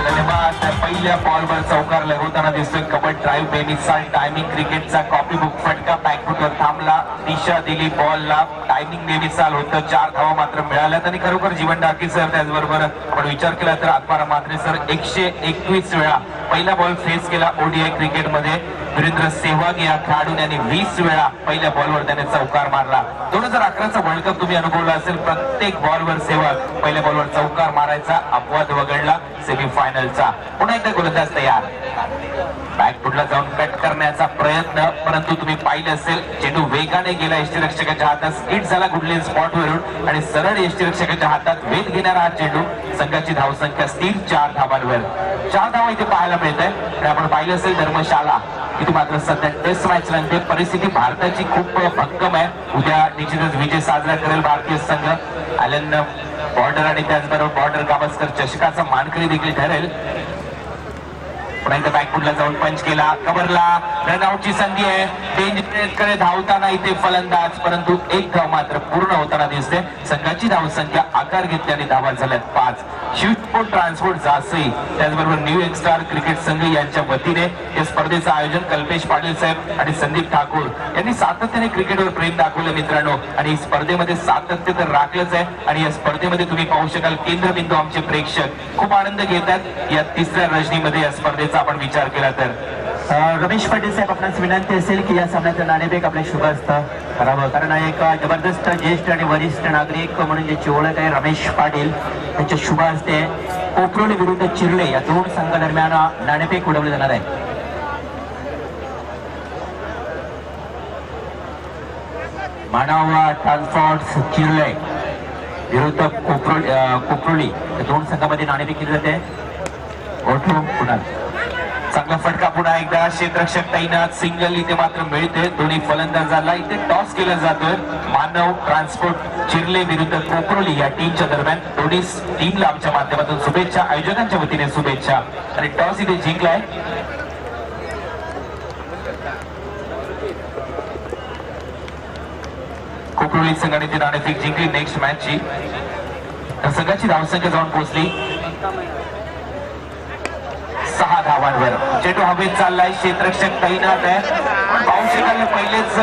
धन्यवाद. पहिल्या बॉलवर चौकार लगवताना दिसतोय कबड्डी ड्राईव्ह बेनिसाल टायमिंग क्रिकेटचा कॉपी बुक फटका बॅकफुटवर थांबला दिशा दिली बॉलला टायमिंग बेनिसाल होतं 4 धावा मात्र मिळाल्यात आणि खरोखर जीवन डाकी सर त्याचबरोबर आपण विचार केला तर आत्मारा मात्रे सर 121 वेळा पहिला बॉल फेस केला ओडीआय क्रिकेटमध्ये. वीरेंद्र सेहवाग या खेळाडूने 20 वेळा पहिल्या बॉलवर त्याने चौकार मारला. 2011चा वर्ल्ड कप तुम्ही अनुभवला असेल. प्रत्येक बॉलवर सेहवाग पहिल्या बॉलवर चौकार मारायचा अपवाद वगळला सेमीफायनलचा. पुन्हा एकदा गोलंदाज तयार बॅकफुटला जाऊन कट करण्याचा प्रयत्न परंतु तुम्ही पाहिलं असेल चेंडू वेगाने गेला यष्टीरक्षकाच्या हातात स्किट झाला गुडलेन स्पॉटवरून आणि सरळ यष्टीरक्षकाच्या हातात वेध घेणारा हा चेंडू. संघाची धावसंख्या स्थिर 4 धावांवर 4 धावा इथे पाहायला मिळत आहे. आणि आपण पाहिलं असेल धर्मशाला इथे मात्र सध्या टेस्ट मॅच नंतर परिस्थिती भारताची खूप भक्कम आहे. उद्या निश्चितच विजय साजरा करेल भारतीय संघ. ॲलन बॉर्डर आणि त्याचबरोबर बॉर्डर गावस्कर चषकाचा मानकरी देखील ठरेल. पुन्हा एकदा बॅकफुटला जाऊन पंच केला कव्हरला रनआउटची संधी आहे. डेंजरकडे धावताना इथे फलंदाज परंतु एक धाव मात्र पूर्ण होताना दिसते. संघाची धावसंख्या आकार घेतल्याने धावा झाल्यात 5. शिवस्पोर्ट ट्रान्सपोर्ट जासई त्याचबरोबर न्यू यंगस्टार क्रिकेट संघ यांच्या वतीने या स्पर्धेचं आयोजन कल्पेश पाटील साहेब आणि संदीप ठाकूर यांनी सातत्याने क्रिकेटवर प्रेम दाखवलं मित्रांनो. आणि स्पर्धेमध्ये सातत्य तर राखलंच आहे आणि या स्पर्धेमध्ये तुम्ही पाहू शकाल केंद्रबिंदू आमचे प्रेक्षक खूप आनंद घेतात या तिसऱ्या रजनीमध्ये या स्पर्धेचा आपण विचार केला तर. रमेश पाटील साहेब आपणास विनंती असेल की या सामन्याचं नाणेफेक आपले शुभ असतं करावं कारण एक जबरदस्त ज्येष्ठ आणि वरिष्ठ नागरिक म्हणून ज्याची ओळख आहे रमेश पाटील त्यांच्या शुभ हस्ते कोपरोली विरुद्ध चिर्ले या दोन संघादरम्यान नाणेफेक उडवले जाणार आहे. मानव ट्रान्सपोर्ट चिर्ले विरुद्ध कोपरोली या दोन संघामध्ये नाणेफेक केली जाते. पुन्हा चांगला फटका पुन्हा एकदा क्षेत्ररक्षक तैनात सिंगल इथे मात्र मिळते. दोन्ही फलंदाजांना इथे टॉस केला जातोय. मानव ट्रान्सपोर्ट चिर्ले विरुद्ध कोपरोली या टीमच्या दरम्यान दोन्ही टीमला आमच्या माध्यमातून शुभेच्छा आयोजकांच्या वतीने शुभेच्छा. आणि टॉस इथे जिंकलाय कोपरोली संघाने ती नाणेफेक जिंकली नेक्स्ट मॅचची. तर संघाची धावसंख्या जाऊन पोहोचली 6 धावांवर. चेंडू हवेत चाललाय क्षेत्ररक्षक तैनात आहे. पाहू शकाल पहिलेच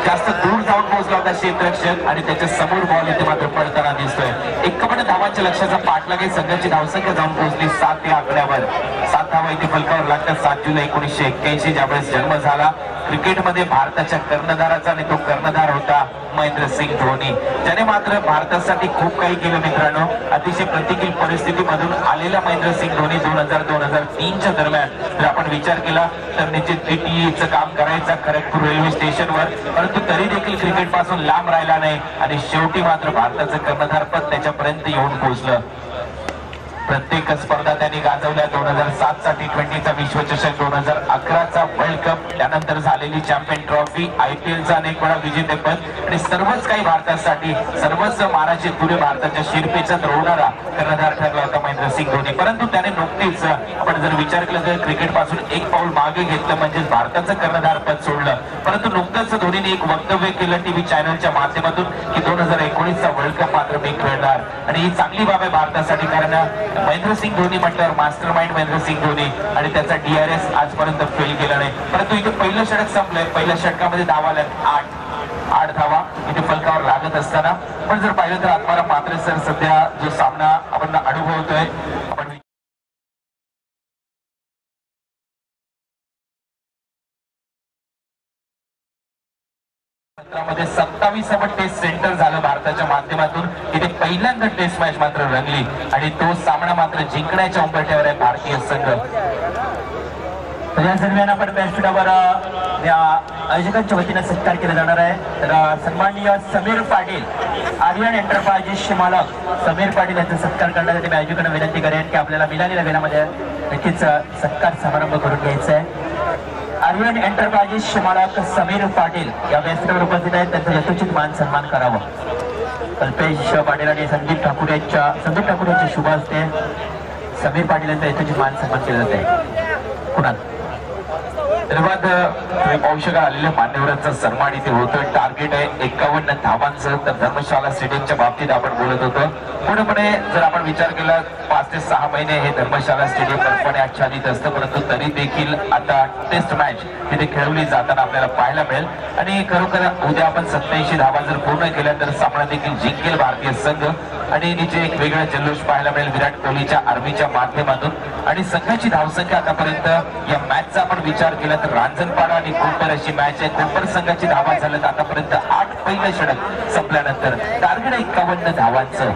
जास्त दूर जाऊन पोहोचला होता क्षेत्ररक्षक आणि त्याच्या समोर बॉल इथे मात्र पडताना दिसतोय. 51 धावांच्या लक्ष्याचा पाठलाग संघाची धावसंख्या जाऊन पोहोचली 7 या आकड्यावर. 7 धावा इथे फलकावर लागतात. 7 जुलै 1981 ज्यावेळेस जन्म झाला क्रिकेटमध्ये भारताच्या कर्णधाराचा आणि तो कर्णधार होता महेंद्रसिंग धोनी ज्याने मात्र भारतासाठी खूप काही केलं मित्रांनो. अतिशय प्रतिकूल परिस्थितीमधून आलेला महेंद्रसिंग धोनी 2000-2003च्या दरम्यान जर आपण विचार केला तर निश्चित TTEचं काम करायचा खरगपूर रेल्वे स्टेशनवर परंतु तरी देखील क्रिकेट पासून लांब राहिला नाही आणि शेवटी मात्र भारताचं कर्णधारपद त्याच्यापर्यंत येऊन पोहोचलं. प्रत्येक स्पर्धा त्यांनी गाजवल्या. 2007चा T20चा विश्वचषक 2011चा वर्ल्ड कप त्यानंतर झालेली चॅम्पियन ट्रॉफी IPLचा अनेक वेळा विजेतेपद आणि सर्वच काही भारतासाठी सर्वच मानाचे तुरे भारताच्या शिरपेचात रोवणारा कर्णधार ठरला होता महेंद्रसिंग धोनी. परंतु त्याने नुकतीच आपण जर विचार केला तर क्रिकेट पासून एक पाऊल मागे घेतलं म्हणजेच भारताचं कर्णधार पद सोडलं. परंतु नुकतंच धोनीने एक वक्तव्य केलं TV चॅनलच्या माध्यमातून की 2019चा वर्ल्ड कप मात्र मी खेळणार आणि ही चांगली बाब आहे भारतासाठी कारण महेंद्रसिंग धोनी म्हटल्यावर मास्टर माइंड महेंद्रसिंग धोनी आणि त्याचा DRS आजपर्यंत फेल केला नाही. परंतु इथे पहिलं षटक संपलंय. पहिल्या षटकामध्ये धावा आल्या 8 धावा इथे फलकावर लागत असताना. पण जर पाहिलं तर आत्माराम म्हात्रे सर सध्या जो सामना आपण अनुभवतोय, आपण सत्रामध्ये 27वा टेस्ट सेंटर झालं भारताच्या माध्यमातून. इथे पहिल्यांदा टेस्ट मॅच मात्र रंगली आणि तो सामना मात्र जिंकण्याच्या उंबरठ्यावर आहे भारतीय संघ. या सर्वांना आपण व्यासपीठावर या आयोजकांच्या वतीने सत्कार केला जाणार आहे. तर सन्माननीय समीर पाटील, आर्यन एंटरप्राइजेस मालक समीर पाटील यांचा सत्कार करण्यासाठी मी आयोजकांना विनंती करेन की आपल्याला मिळालेल्या वेळामध्ये नक्कीच सत्कार समारंभ करून घ्यायचा आहे. आर्यन एंटरप्राइजेस मालक समीर पाटील या व्यासपीठावर उपस्थित आहेत. त्यांचा यथोचित मान सन्मान करावा. कल्पेश पाटील आणि संदीप ठाकूर यांच्या शुभ हस्ते समीर पाटील यांचा यथोचित मान सन्मान केला जात आहे. कुणाल धन्यवाद. तुम्ही पाहू शकाल आलेल्या मान्यवरांचा सन्मान इथे होतोय. टार्गेट आहे 51 धावांचं. तर धर्मशाला स्टेडियमच्या बाबतीत आपण बोलत होतो. पूर्णपणे जर आपण विचार केला 5 ते 6 महिने हे धर्मशाला स्टेडियम बर्फाने आच्छादित असतं, परंतु तरी देखील आता टेस्ट मॅच तिथे खेळवली जाताना आपल्याला पाहायला मिळेल. आणि खरोखर उद्या आपण 87 धावा जर पूर्ण केल्या तर सामना देखील जिंकेल भारतीय संघ आणि तिचे एक वेगळा जल्लोष पाहायला मिळेल विराट कोहलीच्या आर्मीच्या माध्यमातून. आणि संघाची धावसंख्या आतापर्यंत या मॅचचा आपण विचार केला तर रांजणपाडा आणि कोपर अशी मॅच आहे. कोपर संघाची धावा झाल्यात आतापर्यंत 8 पहिलं षटक संपल्यानंतर. टार्गेट 51 धावांचं.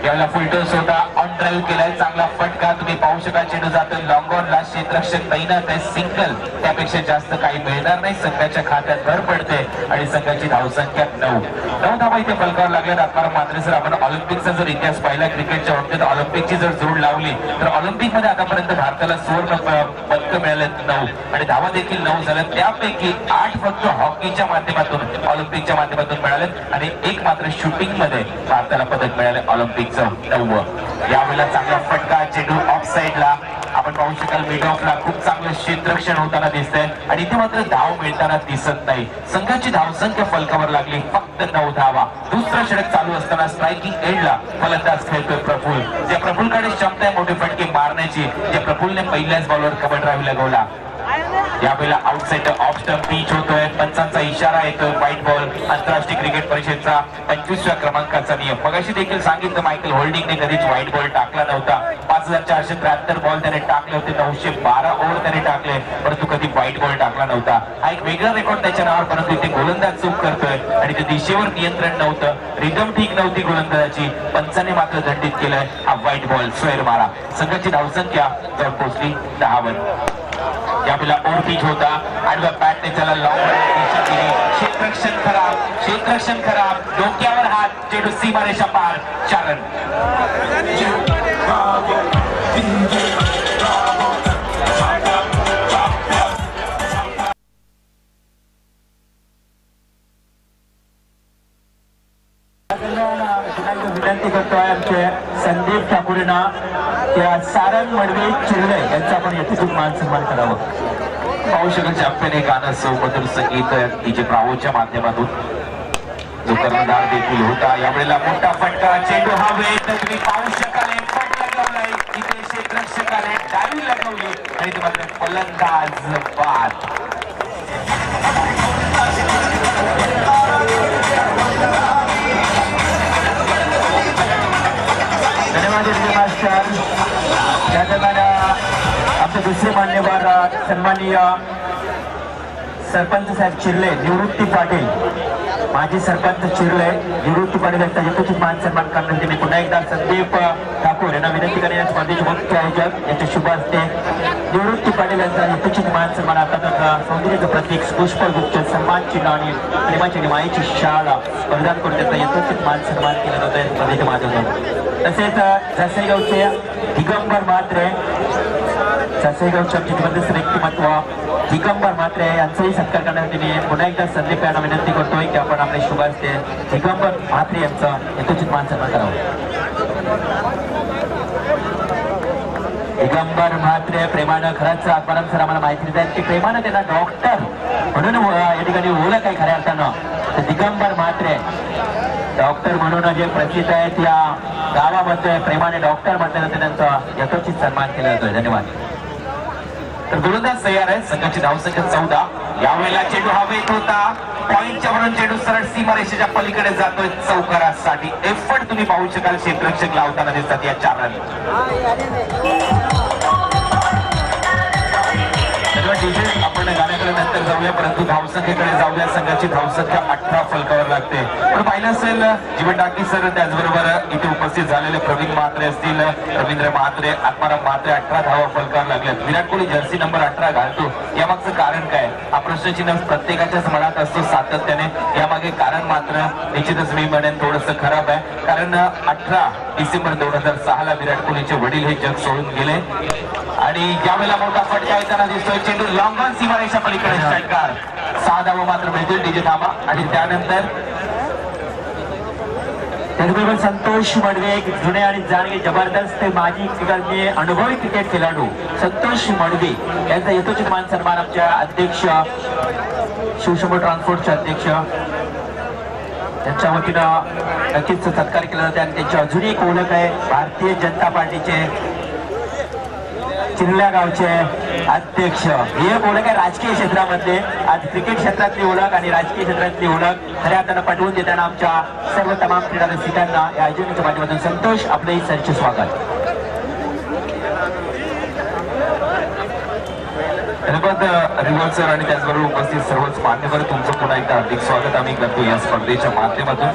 याला फुलटॉस होता, ऑन ड्राईव्ह केलाय, चांगला फटका. तुम्ही पाहू शकाल चेंडू जातोय लॉंग ऑनला. क्षेत्ररक्षक तैनात आहे. सिंगल त्यापेक्षा जास्त काही मिळणार नाही. संघाच्या खात्यात भर पडते आणि संघाची धावसंख्या 9 धावा इथे फलकावर लागल्या. आत्माराम म्हात्रे सर, आपण ऑलिम्पिकचा जर इतिहास पाहिला क्रिकेटच्या बाबतीत, ऑलिम्पिकची जर जोड लावली तर ऑलिम्पिकमध्ये आतापर्यंत भारताला सुवर्ण पदक मिळालेत 9 आणि धावा देखील 9 झाल्या. त्यापैकी 8 फक्त हॉकीच्या माध्यमातून ऑलिम्पिकच्या माध्यमातून मिळालेत आणि एक मात्र शूटिंग मध्ये भारताला पदक मिळाले ऑलिम्पिकचं 9. यावेळेला चांगला फटका, चेंडू ऑफ साईडला. आपण पाहू शकाल मिड ऑफला खूप चांगलं क्षेत्ररक्षण होताना दिसतंय आणि इथे मात्र धाव मिळताना दिसत नाही. संघाची धावसंख्या फलकावर लागली फक्त 9 धावा. दुसरं षटक चालू असताना स्ट्रायकिंग एंडला फलंदाज खेळतोय प्रफुल. त्या प्रफुलकडे क्षमता आहे मोठे फटके मारण्याची. त्या प्रफुलने पहिल्याच बॉलवर कव्हर ड्राईव्ह लगवला. यावेळेला आउटसाइड ऑफ स्टंप पिच होतोय. पंचांचा इशारा येतोय. White ball. आंतरराष्ट्रीय क्रिकेट परिषदेचा 25व्या क्रमांकाचा नियम. मगाशी देखील सांगितलं मायकल होल्डिंगने कधीच व्हाईट बॉल टाकला नव्हता. 5473 बॉल त्याने टाकले होते. 912 ओव्हर त्याने टाकले, परंतु कधी व्हाईट बॉल टाकला नव्हता. हा एक वेगळा रेकॉर्ड त्याच्या नावावर. परंतु इथे गोलंदाज चूक करतोय आणि ते दिशेवर नियंत्रण नव्हतं. रिदम ठीक नव्हती गोलंदाजाची. पंचाने मात्र दंडित केलंय. हा व्हाईट बॉल स्क्वेअर मारा. संघाची धावसंख्या जर पोहोचली 10. यावेळेला ओव्हर पिच होता. आडव्या बॅटने त्याला लॉंग दिशा दिली. क्षेत्ररक्षण खराब. डोक्यावर हात. चेंडू सीमारेषा पार. 4 रन. विनंती करतोय आमचे संदीप ठाकूरेंना त्या सारंग मडवी चिरले यांचा आपण यथोचित मान सन्मान करावं. पाहू शकाल चॅम्पियन हे गाणं सुमधुर संगीत डीजे ब्रावोच्या माध्यमातून जो कर्णधार देखील होता. यावेळेला मोठा फटका. चेंडू हवेत. तुम्ही पाहू शकाल पट लगवलाय. इथे क्षेत्ररक्षकाने डावी लगवली आणि ते मात्र फलंदाज बाद. या दरम्यान आमचे दुसरे मान्यवर सन्माननीय सरपंच साहेब चिरले, निवृत्ती पाटील, माजी सरपंच चिरले निवृत्ती पाटील यांचा यथोचित मान सन्मान करण्यासाठी मी पुन्हा एकदा संदीप ठाकूर यांना विनंती करेन. स्पर्धेचे मुख्य आयोजक यांच्या शुभ हस्ते निवृत्ती पाटील यांचा यथोचित मान सन्मान. आता सौंदर्याचं प्रतीक पुष्पगुच्छ, सन्मान चिन्ह आणि प्रेमाची आणि मायेची शाळा प्रदान करून त्याचा यथोचित मान सन्मान केला जातोय स्पर्धेच्या माध्यमातून. तसेच जासेगावचे दिगंबर म्हात्रे, जासेगावच्या जिल्ह्यामधील व्यक्तिमत्व दिगंबर म्हात्रे यांचाही सत्कार करण्यासाठी मी पुन्हा एकदा संदीप यांना विनंती करतोय की आपण आपले शुभ हस्ते दिगंबर म्हात्रे यांचा यथोचित मान सन्मान करावा. दिगंबर म्हात्रे प्रेमानं, खरंच आत्माराम सर आम्हाला माहिती देतात की प्रेमानं त्यांना डॉक्टर म्हणून या ठिकाणी ओळख आहे खऱ्या अर्थानं. तर दिगंबर म्हात्रे डॉक्टर म्हणून जे प्रसिद्ध आहेत या गावामध्ये प्रेमाने डॉक्टर म्हटलं जाते, त्यांचा यथोचित सन्मान केला जातोय. धन्यवाद. तर गोलंदाज तयार आहे. संघाची धावसंख्या 14. यावेळेला चेंडू हवेत होता, पॉइंटच्या वरून चेंडू सरळ सीमारेषेच्या पलीकडे जातोय चौकारासाठी. एफर्ट तुम्ही पाहू शकाल क्षेत्ररक्षक लावताना दिसतात या 4 रन. आपण गाण्याकडे नंतर जाऊया, परंतु धावसंख्येकडे जाऊया. संघाची धावसंख्या 18 फलकावर लागते. पण पाहिलं असेल जीवन टाकी सर, त्याचबरोबर इथे उपस्थित झालेले प्रवीण म्हात्रे असतील, रवींद्र म्हात्रे, आत्माराम म्हात्रे, 18 धावा फलकावर लागल्यात. विराट कोहली जर्सी नंबर 18 घालतो, यामागचं कारण काय? हा प्रश्नचिन्ह प्रत्येकाच्याच मनात असतो सातत्याने. यामागे कारण मात्र निश्चितच मी म्हणेन थोडंसं खराब आहे. कारण 18 डिसेंबर 2006 विराट कोहलीचे वडील हे जग सोडून गेले आणि यावेळेला मोठा फटका येताना दिसतोय. चेंडू लॉंग ऑन सीमारेषा पलीकडे षटकार. 6 धावा मात्र मिळतील डीजे थांबा. आणि त्यानंतर त्याचबरोबर संतोष मडवे, एक जुने आणि जाणगे जबरदस्त माजी अनुभवी क्रिकेट खेळाडू संतोष मडवे यांचा यथोचित मान सन्मान आमच्या अध्यक्ष शिवशंभो ट्रान्सपोर्टचे अध्यक्ष त्यांच्या वतीनं नक्कीच सत्कार केला जाते. आणि त्यांची अजूनही एक ओळख आहे, भारतीय जनता पार्टीचे चिरल्या गावचे अध्यक्ष. ही एक ओळख आहे राजकीय क्षेत्रामध्ये. आज क्रिकेट क्षेत्रातली ओळख आणि राजकीय क्षेत्रातली ओळख खऱ्या अर्थानं पटवून देताना आमच्या सर्व तमाम क्रीडा रसिकांना या आयोजनाच्या माध्यमातून संतोष आपले सरचे स्वागत. धन्यवाद रिवल सर आणि त्याचबरोबर उपस्थित सर्वच मान्यवर, तुमचं पुन्हा एकदा हार्दिक स्वागत आम्ही करतो या स्पर्धेच्या माध्यमातून.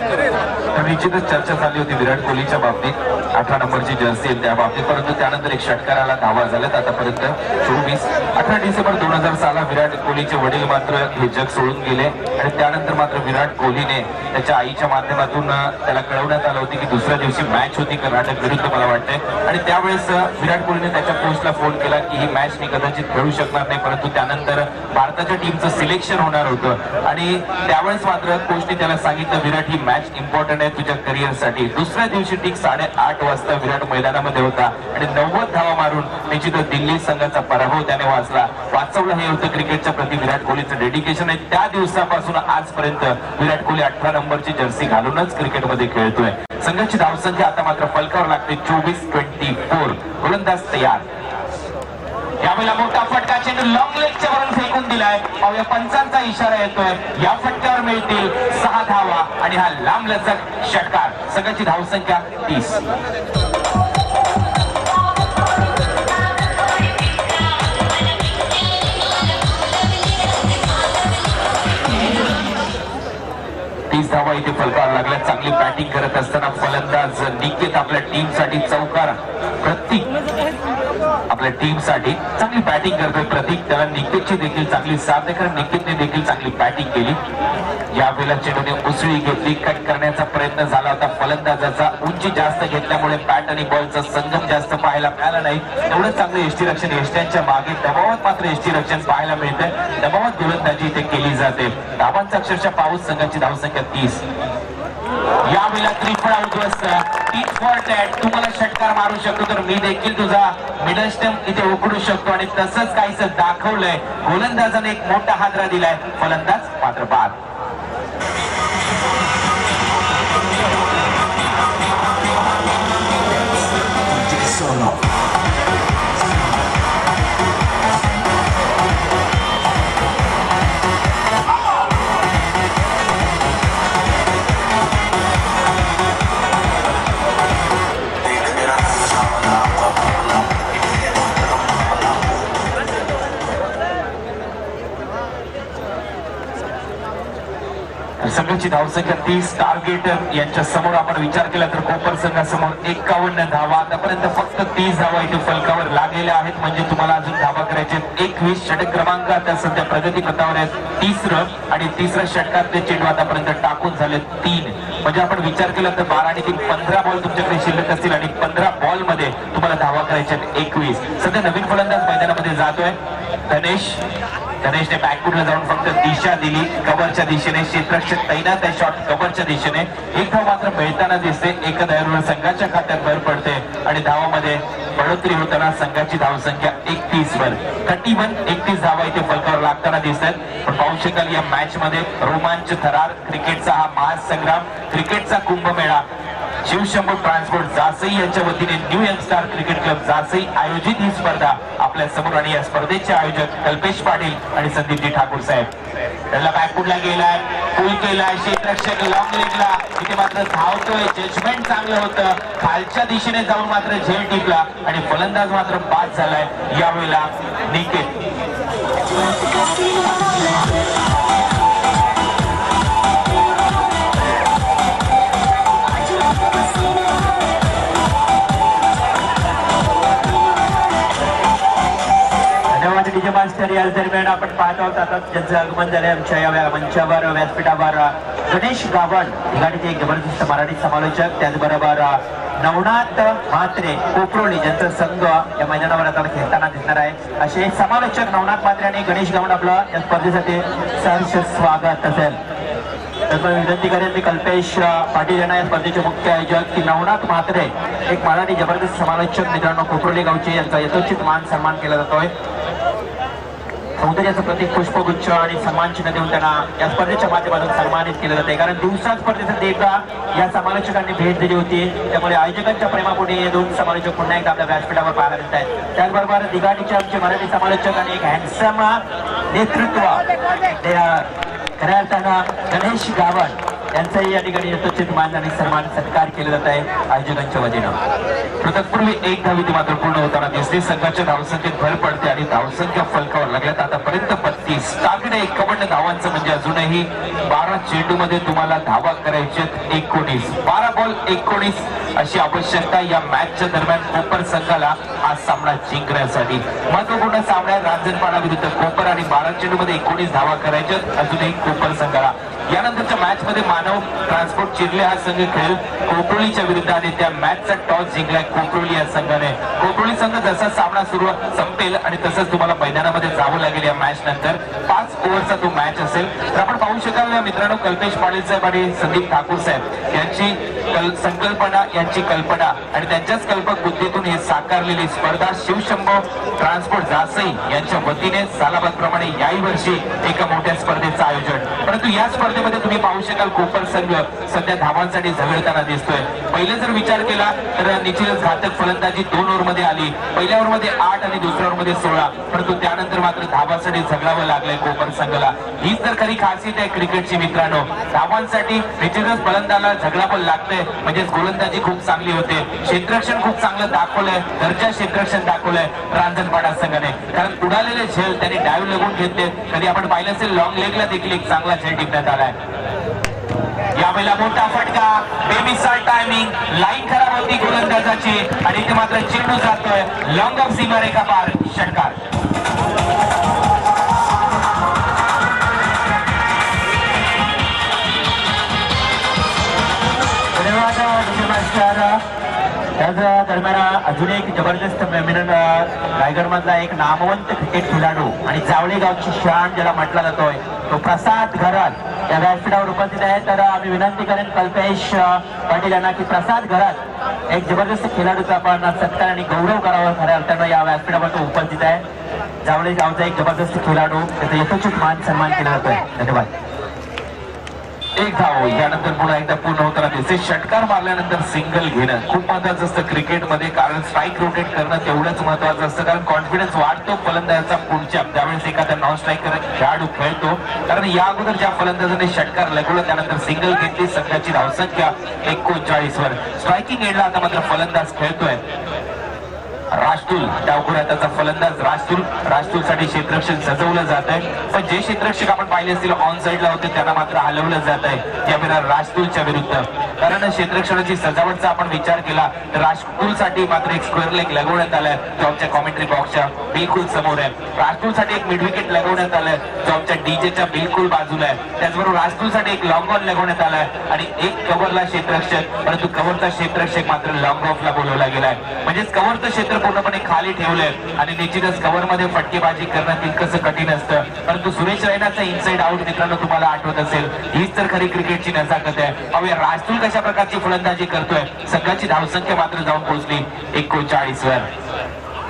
तर निश्चितच चर्चा झाली होती विराट कोहलीच्या बाबतीत, 18 नंबरची जर्सी आहे त्या बाबतीत, परंतु त्यानंतर एक षटकाराला धावा झाल्यात आतापर्यंत 24. 18 डिसेंबर 2006 विराट कोहलीचे वडील मात्र हे जग सोडून गेले आणि त्यानंतर मात्र विराट कोहलीने त्याच्या आईच्या माध्यमातून त्याला कळवण्यात आलं होती की दुसऱ्या दिवशी मॅच होती कर्नाटक विरुद्ध मला वाटते. आणि त्यावेळेस विराट कोहलीने त्याच्या कोचला फोन केला की ही मॅच मी कदाचित खेळू शकणार नाही, परंतु त्यानंतर भारताच्या टीमचं सिलेक्शन होणार होतं आणि त्यावेळेस मात्र कोचने त्याला सांगितलं विराट ही मॅच इम्पॉर्टंट आहे तुझ्या करिअरसाठी. दुसऱ्या दिवशी ठीक 8:30 वाजता विराट मैदानामध्ये होता आणि 90 धावा मारून निश्चितच दिल्ली संघाचा पराभव त्याने वाचवला. हे होतं क्रिकेटच्या प्रति विराट कोहलीचं डेडिकेशन आहे. त्या दिवसापासून आजपर्यंत विराट कोहली 18 नंबरची जर्सी घालूनच क्रिकेटमध्ये खेळतोय. संघाची धावसंख्या आता मात्र फलकावर लागते 24-24. गोलंदाज तयार. यावेळेला मोठा फटका, चेंडू लॉंग लेगच्या वरून फेकून दिलाय. पाहूया पंचांचा इशारा येतोय. या फटक्यावर मिळतील 6 धावा आणि हा लांबलचक षटकार. संघाची धावसंख्या 30. धावा इथे फलकावर लागल्या. चांगली बॅटिंग करत असताना फलंदाज निकेत आपल्या टीमसाठी चौकार. प्रतीक आपल्या टीमसाठी चांगली बॅटिंग करतोय. प्रतीक त्याला निकेतची देखील चांगली साथ आहे, कारण निकेतने देखील चांगली बॅटिंग केली. यावेळेला चेंडूने उसळी घेतली, कट करण्याचा प्रयत्न झाला होता फलंदाजाचा. उंची जास्त घेतल्यामुळे बॅट आणि बॉलचा संगम जास्त पाहायला मिळाला नाही. एवढं चांगलं यष्टीरक्षण, यष्ट्यांच्या मागे दबावात मात्र यष्टीरक्षण पाहायला मिळतंय. दबावात गोलंदाजी इथे केली जाते. धावांचा अक्षरशः पाऊस. संघाची धावसंख्या 30. यावेळेला त्रिफळा उद्ध्वस्त. 3 फॉल्ट आहे. तुम्हाला षटकार मारू शकतो तर मी देखील तुझा मिडल स्टंप इथे उघडू शकतो आणि तसंच काहीसं दाखवलंय. गोलंदाजाने एक मोठा हादरा दिलाय. फलंदाज मात्र बाद. संघाची धावसंख्या 30. टार्गेट यांच्या समोर आपण विचार केला तर कोपर संघासमोर 51 धावा. आतापर्यंत फक्त 30 धावा इथे फलकावर लागलेल्या आहेत. म्हणजे तुम्हाला अजून धावा करायचे 21. षटक क्रमांक आता सध्या प्रगतीपथावर आहेत. 30 आणि 3रा षटकातले चेंडू आतापर्यंत टाकून झाले 3. म्हणजे आपण विचार केला तर 12 आणि 3 15 बॉल तुमच्याकडे शिल्लक असतील आणि 15 बॉल मध्ये तुम्हाला धावा करायच्या 21. सध्या नवीन फलंदाज मैदानामध्ये जातोय गणेशने बॅकफुटला जाऊन फक्त दिशा दिली कव्हरच्या दिशेने. क्षेत्ररक्षक तैनात आहे शॉट कव्हरच्या दिशेने. एक धाव मात्र मिळताना दिसते. एका धावेवर संघाच्या खात्यात भर पडते आणि धावामध्ये बढोतरी होताना संघाची धावसंख्या 31 वर 31 धावा इथे फलकावर लागताना दिसत आहेत. पण पाहू शकाल या मॅच मध्ये रोमांच थरार क्रिकेटचा हा महासंग्राम, क्रिकेटचा कुंभमेळा शिवशंभो ट्रान्सपोर्ट जासई यांच्या वतीने new young star cricket club Jasai आयोजित ही स्पर्धा आपल्या समोर आणि या स्पर्धेचे आयोजक कल्पेश पाटील आणि संदीपजी ठाकूर साहेब. त्याला बॅकफुटला गेलाय, पुल केलाय, क्षेत्ररक्षक लॉंग लेगला इथे मात्र धावतोय. जजमेंट चांगलं होतं, खालच्या दिशेने जाऊन मात्र झेल टिपला आणि फलंदाज मात्र बाद झालाय यावेळेला निकेत. डीजे मास्टर या दरम्यान आपण पाहत आहोत आता ज्यांचं आगमन झालंय आमच्या या मंचावर व्यासपीठावर गणेश गावण ठिकाणचे एक जबरदस्त मराठी समालोचक, त्याचबरोबर नवनाथ म्हात्रे कोपरोली ज्यांचा संघ या मैदानावर आता खेळताना दिसणार आहे. असे समालोचक नवनाथ म्हात्रे आणि गणेश गावण आपलं या स्पर्धेसाठी सहर्ष स्वागत असेल. विनंती करेन मी कल्पेश पाटील यांना या स्पर्धेचे मुख्य आयोजक की नवनाथ म्हात्रे एक मराठी जबरदस्त समालोचक मित्रांनो कोपरोली गावचे यांचा यथोचित मान सन्मान केला जातोय. सौंदर्याचं प्रतीक पुष्पगुच्छ आणि सन्मान चिन्ह देऊन त्यांना या स्पर्धेच्या माध्यमातून सन्मानित केलं जाते. कारण दिवसा स्पर्धेसाठी एकदा या समालोचकांनी भेट दिली होती, त्यामुळे आयोजकांच्या प्रेमापोटी हे दोन समालोचक पुन्हा एकदा आपल्या व्यासपीठावर पाहायला मिळत आहेत. त्याचबरोबर दिघाडीचे आमचे मराठी समालोचक आणि एक हँडसम नेतृत्व खऱ्या अर्थानं गणेश गावण यांचाही या ठिकाणी यथोचित मान आणि सन्मान सत्कार केला जात आहे आयोजकांच्या वतीनं. तत्पूर्वी एक धाव इथे मात्र पूर्ण होताना दिसते. संघाच्या धावसंख्येत भर पडते आणि धावसंख्या फलकावर लागल्यात आतापर्यंत 32. टार्गेट 51 धावांचं म्हणजे अजूनही 12 चेंडूमध्ये तुम्हाला धावा करायचे 19. 12 बॉल 19 अशी आवश्यकता या मॅचच्या दरम्यान कोपर संघाला हा सामना जिंकण्यासाठी. महत्वपूर्ण सामना रांजणपाडा विरुद्ध कोपर आणि 12 चेंडूमध्ये 19 धावा करायच्या अजूनही कोपर संघाला. यानंतरच्या मॅच मध्ये मानव ट्रान्सपोर्ट चिरले हा संघ खेळेल कोपरोलीच्या विरुद्ध आणि त्या मॅचचा टॉस जिंकलाय कोपरोली या संघाने. कोपरोली संघ जसा सामना सुरू संपेल आणि तसंच तुम्हाला मैदानामध्ये जावं लागेल या मॅच नंतर. 5 ओव्हरचा तो मॅच असेल. तर आपण पाहू शकाल मित्रांनो कल्पेश पाटील साहेब आणि संदीप ठाकूर साहेब यांची संकल्पना, यांची कल्पना आणि त्यांच्याच कल्पक बुद्धीतून हे साकारलेली स्पर्धा शिवशंभो ट्रान्सपोर्ट जासई यांच्या वतीने सालाबादप्रमाणे याही वर्षी एका मोठ्या स्पर्धेचं आयोजन. परंतु या स्पर्धेमध्ये तुम्ही पाहू शकाल कोपर संघ सध्या धावांसाठी झगडताना दिसतोय. पहिले जर विचार केला तर निश्चितच घातक फलंदाजी 2 ओव्हरमध्ये आली. पहिल्या ओव्हरमध्ये 8 आणि दुसऱ्या ओव्हरमध्ये 16. परंतु त्यानंतर मात्र धावांसाठी झगडावं लागलंय कोपर संघाला. हीच तर खरी खासियत आहे क्रिकेटची मित्रांनो. धावांसाठी निश्चितच फलंदाजाला झगडावं लागतंय म्हणजेच गोलंदाजी खूप चांगली होते. क्षेत्ररक्षण खूप चांगलं दाखवलंय, दर्जा क्षेत्ररक्षण दाखवलंय रांजणपाडा संघाने. कारण उडालेले झेल त्यांनी डायव्ह लागून घेतले. कधी आपण पाहिलं असेल लॉंग लेगला देखील एक चांगला झेल टिपण्यात आलाय. यावेळेला मोठा फटका, बेमिसाल टायमिंग, लाईन खराब होती गोलंदाजाची आणि इथे मात्र चेंडू जातोय लॉंग ऑफ सीमारेखा पार, षटकार. त्याच दरम्यान अजून एक जबरदस्त मेमिनन रायगड मधला एक नामवंत क्रिकेट खेळाडू आणि जावळे गावची शान ज्याला म्हटला जातोय तो प्रसाद घरात या व्यासपीठावर उपस्थित आहे. तर आम्ही विनंती करेन कल्पेश पाटील यांना की प्रसाद घरात एक जबरदस्त खेळाडूचा आपण सत्कार आणि गौरव करावा. खऱ्या अर्थानं या व्यासपीठावर तो उपस्थित आहे. जावळे गावचा एक जबरदस्त खेळाडू, त्याचा यथोचित मान सन्मान केला जातोय. धन्यवाद. एक धाव यानंतर पुन्हा एकदा पूर्ण होताना दिसते. षटकार मारल्यानंतर सिंगल घेणं खूप महत्वाचं असतं क्रिकेटमध्ये. कारण स्ट्राईक रोटेट करणं तेवढंच महत्वाचं असतं. कारण कॉन्फिडन्स वाढतो फलंदाजाचा पुढच्या ज्यावेळेस एखादा नॉन स्ट्राईकर खेळाडू खेळतो. कारण या अगोदर ज्या फलंदाजाने षटकार लगवला त्यानंतर सिंगल घेतली. संघाची धावसंख्या 39 वर. स्ट्रायकिंग एंडला आता मात्र फलंदाज खेळतोय राजतुल डावखुऱ्या. त्याचा फलंदाज राजतुल साठी क्षेत्ररक्षण सजवलं जात आहे. पण जे क्षेत्ररक्षक आपण पाहिले असतील ऑन साईडला होते त्यांना मात्र हलवलं जात आहे या राजतुलच्या विरुद्ध. कारण क्षेत्ररक्षणाची सजावटचा आपण विचार केला तर राजतुल साठी मात्र एक स्क्वेअर लेग लगवण्यात आलाय जो आमच्या कॉमेंट्री बॉक्सच्या बिलकुल समोर आहे. राजतुल साठी एक मिड विकेट लगवण्यात आलाय जो आमच्या डीजेच्या बिलकुल बाजूला आहे. त्याचबरोबर राजतुल साठी एक लॉंग ऑन लगवण्यात आलाय आणि एक कव्हरला क्षेत्ररक्षक, परंतु कव्हरचा क्षेत्ररक्षक मात्र लॉंग ऑफला बोलवला गेलाय. म्हणजेच कव्हरचं क्षेत्र पूर्णपणे खाली ठेवले आणि निश्चितच कव्हर मध्ये फटकेबाजी करणं तितकंसं कठीण असतं. परंतु सुरेश रैनाचा इनसाइड आउट मित्रांनो तुम्हाला आठवत असेल, हीच तर खरी क्रिकेटची नजाकत आहे. पाहूया राजतुल कशा प्रकारची फलंदाजी करतोय. संघाची धावसंख्या मात्र जाऊन पोहोचली 39 वर.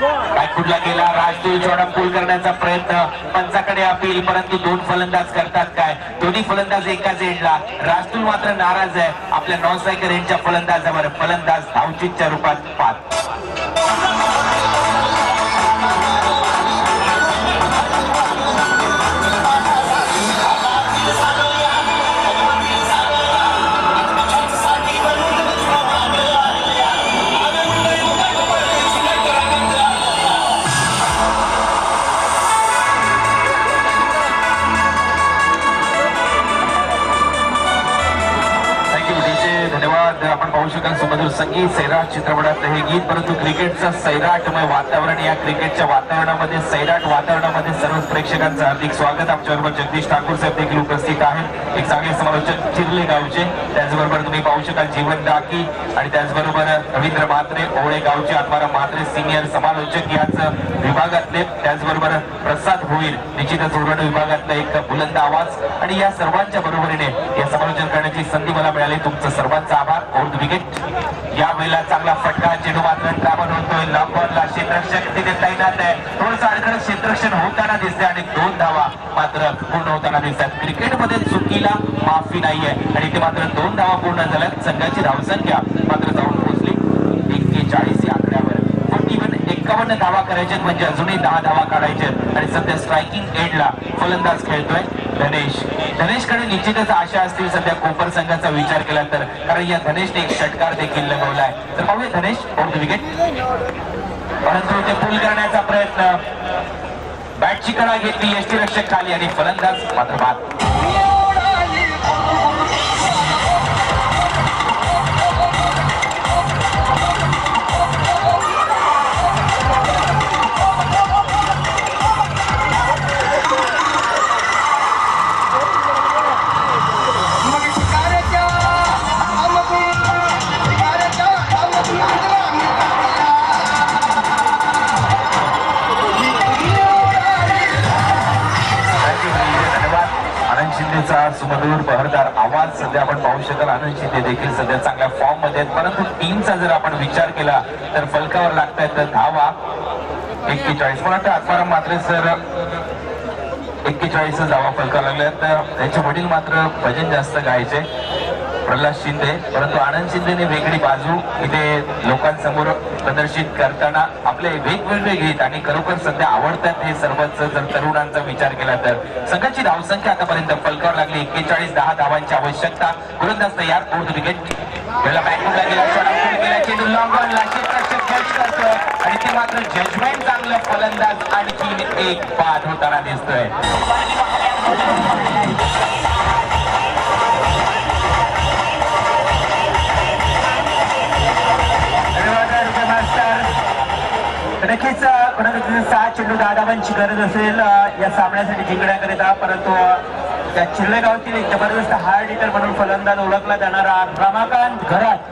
बॅकफुटला गेला राजतुल, चौडा पूल करण्याचा प्रयत्न, पंचाकडे अपील, परंतु दोन फलंदाज करतात काय, दोन्ही फलंदाज एकाच एंडला. राजतुल मात्र नाराज आहे आपल्या नॉन स्ट्रायकर एंडच्या फलंदाजावर. फलंदाज धावचीतच्या रूपात पाहत. आपण पाहू शकाल सुमधुर संगीत सैराट चित्रपटातलं हे गीत. परंतु क्रिकेटचं सैराटमय वातावरण, या क्रिकेटच्या वातावरणामध्ये सैराट वातावरणामध्ये सर्व प्रेक्षकांचं हार्दिक स्वागत. आमच्याबरोबर जगदीश ठाकूर साहेब देखील उपस्थित आहेत, एक चांगले समालोचक चिरले गावचे. त्याचबरोबर तुम्ही पाहू शकाल जीवन डाकी आणि त्याचबरोबर रवींद्र म्हात्रे ओळे गावचे, आत्माराम म्हात्रे सिनियर समालोचक याच विभागातले. त्याचबरोबर प्रसाद भोईर निश्चितच उरण विभागातला एक बुलंद आवाज. आणि या सर्वांच्या बरोबरीने या समालोचन करण्याची संधी मला मिळाली. तुमचं सर्वांचा आभार. और विकेट यावेळेला चांगला फटका, चेंडू मात्र ट्रॅव्हल होतोय. लॉकॉनला क्षेत्ररक्षक तिथे तैनात आहे. थोडंसं अडखळ क्षेत्ररक्षण होताना दिसते आणि 2 धावा मात्र पूर्ण होताना दिसतात. क्रिकेटमध्ये चुकीला माफी नाहीये आणि ते मात्र 2 धावा पूर्ण झाल्यात. संघाची धावसंख्या मात्र जाऊन पोहोचली 41 या आकड्यावर. 51 धावा करायचे म्हणजे अजूनही 10 धावा काढायचे. आणि सध्या स्ट्रायकिंग एंडला फलंदाज खेळतोय धनेशकडे निश्चितच आशा असतील सध्या कोपर संघाचा विचार केला तर, कारण या धनेशने एक षटकार देखील लगवलाय. तर पाहूया धनेश और विकेट. परंतु ते पूल करण्याचा प्रयत्न, बॅटची कडा घेतली, यष्टीरक्षक खाली आणि फलंदाज मात्र बाद. सुमधुर बहरदार आवाज सध्या आपण पाहू शकाल. आनंद शिंदे देखील सध्या चांगल्या फॉर्म मध्ये आहेत. परंतु टीमचा जर आपण विचार केला तर फलकावर लागतायत धावा 41. मला वाटतं आत्माराम म्हात्रे सर 41 धावा फलकावर लागल्यात. त्यांचे वडील मात्र भजन जास्त गायचे, प्रल्हाद शिंदे. परंतु आनंद शिंदेने वेगळी बाजू इथे लोकांसमोर प्रदर्शित करताना आपले वेगवेगळे गीत आणि खरोखर सध्या आवडतात हे सर्वच. जर तरुणांचा विचार केला तर संघाची धावसंख्या आतापर्यंत फलकावर लागली 41. 10 धावांची आवश्यकता. गोलंदाज तयार. Fourth wicket. पहिला बॅकफुटला गेला, चेंडू लॉंग ऑनला क्षेत्ररक्षक जज करतोय आणि ते मात्र जजमेंट चांगलं. फलंदाज आणखी एक बाद होताना दिसतोय. नक्कीच कोणाकडे 6 चेंडू 10 धावांची गरज असेल या सामन्यासाठी जिंकण्याकरिता. परंतु त्या चिरले गावतील एक जबरदस्त हार्ड हिटर म्हणून फलंदाज ओळखला जाणारा रमाकांत घरात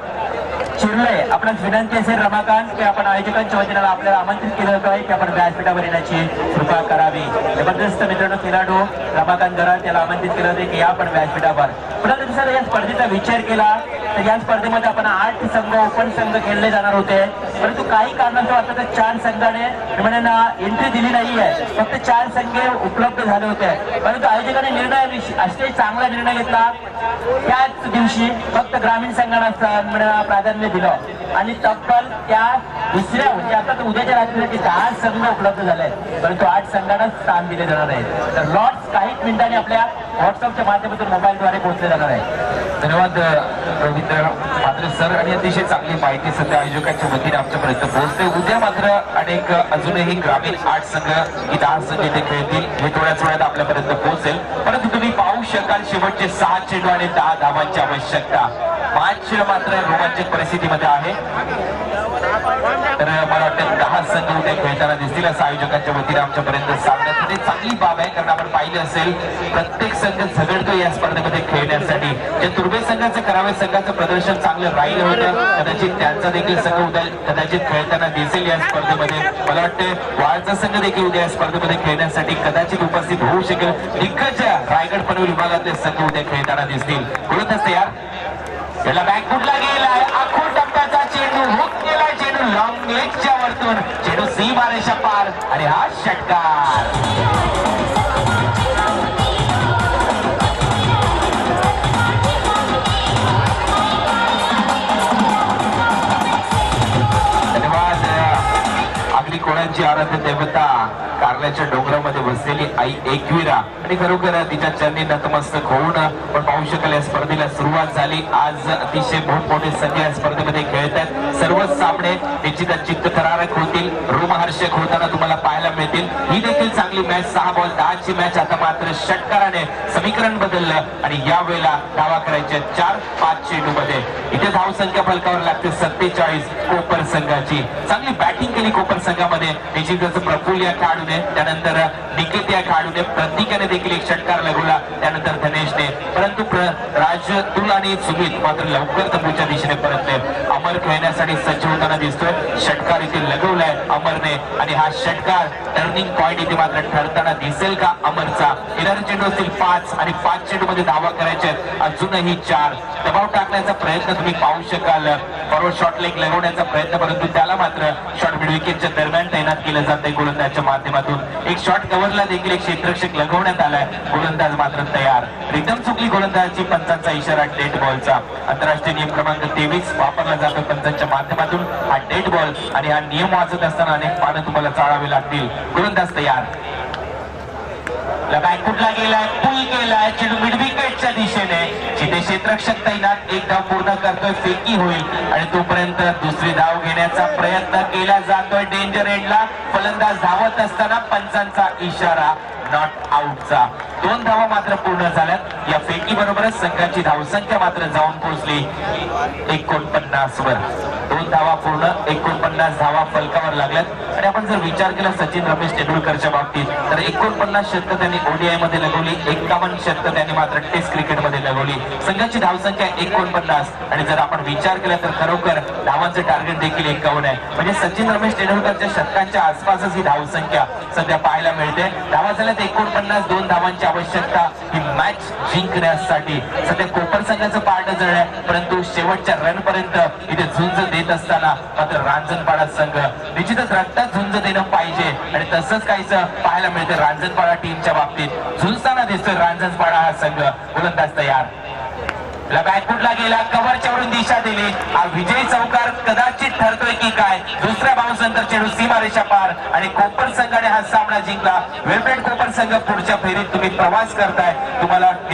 चिरले, आपणास विनंती असेल रमाकांत की आपण आयोजकांच्या वतीने आपल्याला आमंत्रित केलं होतं की आपण व्यासपीठावर येण्याची कृपा करावी. जबरदस्त मित्रांनो खेळाडू रमाकांत घरात याला आमंत्रित केलं होते की या आपण व्यासपीठावर. पुन्हा जर या स्पर्धेचा विचार केला तर या स्पर्धेमध्ये आपण 8 संघ ओपन संघ खेळले जाणार होते. परंतु काही कारणास्तव आता तर 4 संघाने एंट्री दिली नाहीये. फक्त 4 संघ उपलब्ध झाले होते. परंतु आयोजकांनी निर्णय असे चांगला निर्णय घेतला. त्याच दिवशी फक्त ग्रामीण संघांना प्राधान्य दिलं आणि तब्बल त्या दुसऱ्या म्हणजे आता तर उद्याच्या रात्रीसाठी 10 संघ उपलब्ध झाले. परंतु 8 संघांना स्थान दिले जाणार आहे. तर लॉट्स काही मिनिटांनी आपल्या व्हॉट्सअपच्या माध्यमातून मोबाईलद्वारे पोहोचले जाणार आहे. धन्यवाद रवींद्र म्हात्रे सर. आणि अतिशय चांगली माहिती सध्या आयोजकांच्या वतीने आमच्यापर्यंत पोहोचते. उद्या मात्र अनेक अजूनही ग्रामीण 8 संघ की 10 संघ इथे खेळतील हे थोड्याच वेळात आपल्यापर्यंत पोहोचेल. परंतु तुम्ही पाहू शकाल शेवटचे 6 चेंडू आणि 10 धावांची आवश्यकता. मॅच मात्र रोमांचक परिस्थितीमध्ये आहे. तर मला वाटतं 10 संघ उद्या खेळताना दिसतील असं आयोजकांच्या वतीने आमच्यापर्यंत सांगण्यात येते. चांगली बाब आहे, कारण आपण पाहिलं असेल प्रत्येक संघ झगडतो या स्पर्धेमध्ये खेळण्यासाठी. जे तुर्भे संघाचं करावे संघाचं प्रदर्शन चांगलं राहिलं होतं, कदाचित त्यांचा देखील संघ उद्या कदाचित खेळताना दिसेल या स्पर्धेमध्ये. मला वाटतं वाळचा संघ देखील उद्या या स्पर्धेमध्ये खेळण्यासाठी कदाचित उपस्थित होऊ शकेल. दिग्गज रायगड पनवेल विभागातले संघ उद्या खेळताना दिसतील. बोलत असते यार त्याला बॅकफुटला गेलाय, आखून टप्प्याचा चेंडू हुक केलाय, चेंडू लॉंग लेगच्या वरतून चेंडू सीमारेषा पार आणि हा षटकार. कोणाची आराध्य देवता कारल्याच्या डोंगरामध्ये बसलेली आई एकविरा आणि खरोखर तिच्या चरणी नतमस्तक होऊन पण पाहू शकाल या स्पर्धेला सुरुवात झाली. आज अतिशय मोठमोठे संघ या स्पर्धेमध्ये खेळतात. सर्वच सामने निश्चितच चित्तथरारक होतील, रोमहर्षक होताना तुम्हाला पाहायला मिळतील. ही देखील चांगली मॅच 6 बॉल 10ची मॅच. आता मात्र षटकाराने समीकरण बदललं आणि यावेळेला धावा करायच्या 4-5 चेंडूमध्ये. इथे धावसंख्या फलकावर लागते 47 कोपर संघाची. चांगली बॅटिंग केली कोपर संघामध्ये. निश्चितच प्रफुल्ल या खेळाडूने, त्यानंतर निकेत या खेळाडूने, प्रतीकाने देखील एक षटकार लगवला, त्यानंतर धनेशने. परंतु राजतुल आणि सुमित मात्र लवकर तंबूच्या दिशेने परतले. अमर खेळण्यासाठी सज्ज होताना दिसतोय. षटकार इथे लगवलाय अमरने आणि हा षटकार टर्निंग पॉइंट इथे मात्र ठरताना दिसेल का अमरचा. येणारे चेंडू असतील 5 आणि 5 चेंडू मध्ये धावा करायचे अजूनही 4. दबाव टाकण्याचा प्रयत्न तुम्ही पाहू शकाल. फॉरवर्ड शॉट लेग लगवण्याचा प्रयत्न, परंतु त्याला मात्र शॉट मिड विकेटच्या दरम्यान तैनात केलं जातंय गोलंदाजच्या माध्यमातून. एक शॉट कव्हरला देखील एक क्षेत्ररक्षक लगवण्यात आलाय. गोलंदाज मात्र तयार. रिदम चुकली गोलंदाजाची. पंचांचा इशारा डेड बॉलचा. आंतरराष्ट्रीय नियम क्रमांक 23 वापरला जातो पंचांच्या माध्यमातून. हा डेड बॉल आणि हा नियम वाचत असताना अनेक पानं तुम्हाला चाळावे लागतील. गोलंदाज तयार. बॅकफुटला गेलाय, पुल केलाय, चेंडू मिड विकेटच्या दिशेने. जिथे क्षेत्ररक्षक तैनात एक धाव पूर्ण करतोय, फेकी होईल आणि तोपर्यंत दुसरी धाव घेण्याचा प्रयत्न केला जातोय डेंजर एंडला. फलंदाज धावत असताना पंचांचा इशारा नॉट आउटचा. 2 धावा मात्र पूर्ण झाल्यात. या फेकी बरोबरच संघाची धावसंख्या मात्र जाऊन पोहोचली 49 वर. 2 धावा पूर्ण, 49 धावा फलकावर लागल्यात. आणि आपण जर विचार केला सचिन रमेश तेंडुलकरच्या बाबतीत तर 49 शतकं त्यांनी ओडीआय मध्ये लगवली, 51 शतकं त्यांनी मात्र टेस्ट क्रिकेटमध्ये लगवली. संघाची धावसंख्या 49 आणि जर आपण विचार केला तर खरोखर धावांचं टार्गेट देखील 51 आहे. म्हणजे सचिन रमेश तेंडुलकरच्या शतकांच्या आसपासच ही धावसंख्या सध्या पाहायला मिळते. धावा झाल्यात 49, 2 धावांची आवश्यकता ही मॅच जिंकण्यासाठी. सध्या कोपर संघाचं पार्ट जड आहे, परंतु शेवटच्या रन पर्यंत इथे झुंज देत असताना मात्र रांजणपाडा संघ निश्चितच रक्तात झुंज देणं पाहिजे आणि तसंच काहीसं पाहायला मिळतं रांजणपाडा टीमच्या बाबतीत. झुंजताना दिसतोय रांजणपाडा हा संघ. गोलंदाज तयार. बॅकफुटला गेला, कव्हरच्या वरून दिशा दिली. हा विजयी चौकार कदाचित ठरतोय की काय. दुसऱ्या बाउन्स नंतर चेंडू सीमारेषा पार आणि कोपर संघाने हा सामना जिंकला. वेलप्लेड कोपर संघ पुढच्या फेरीत तुम्ही प्रवास करताय. तुम्हाला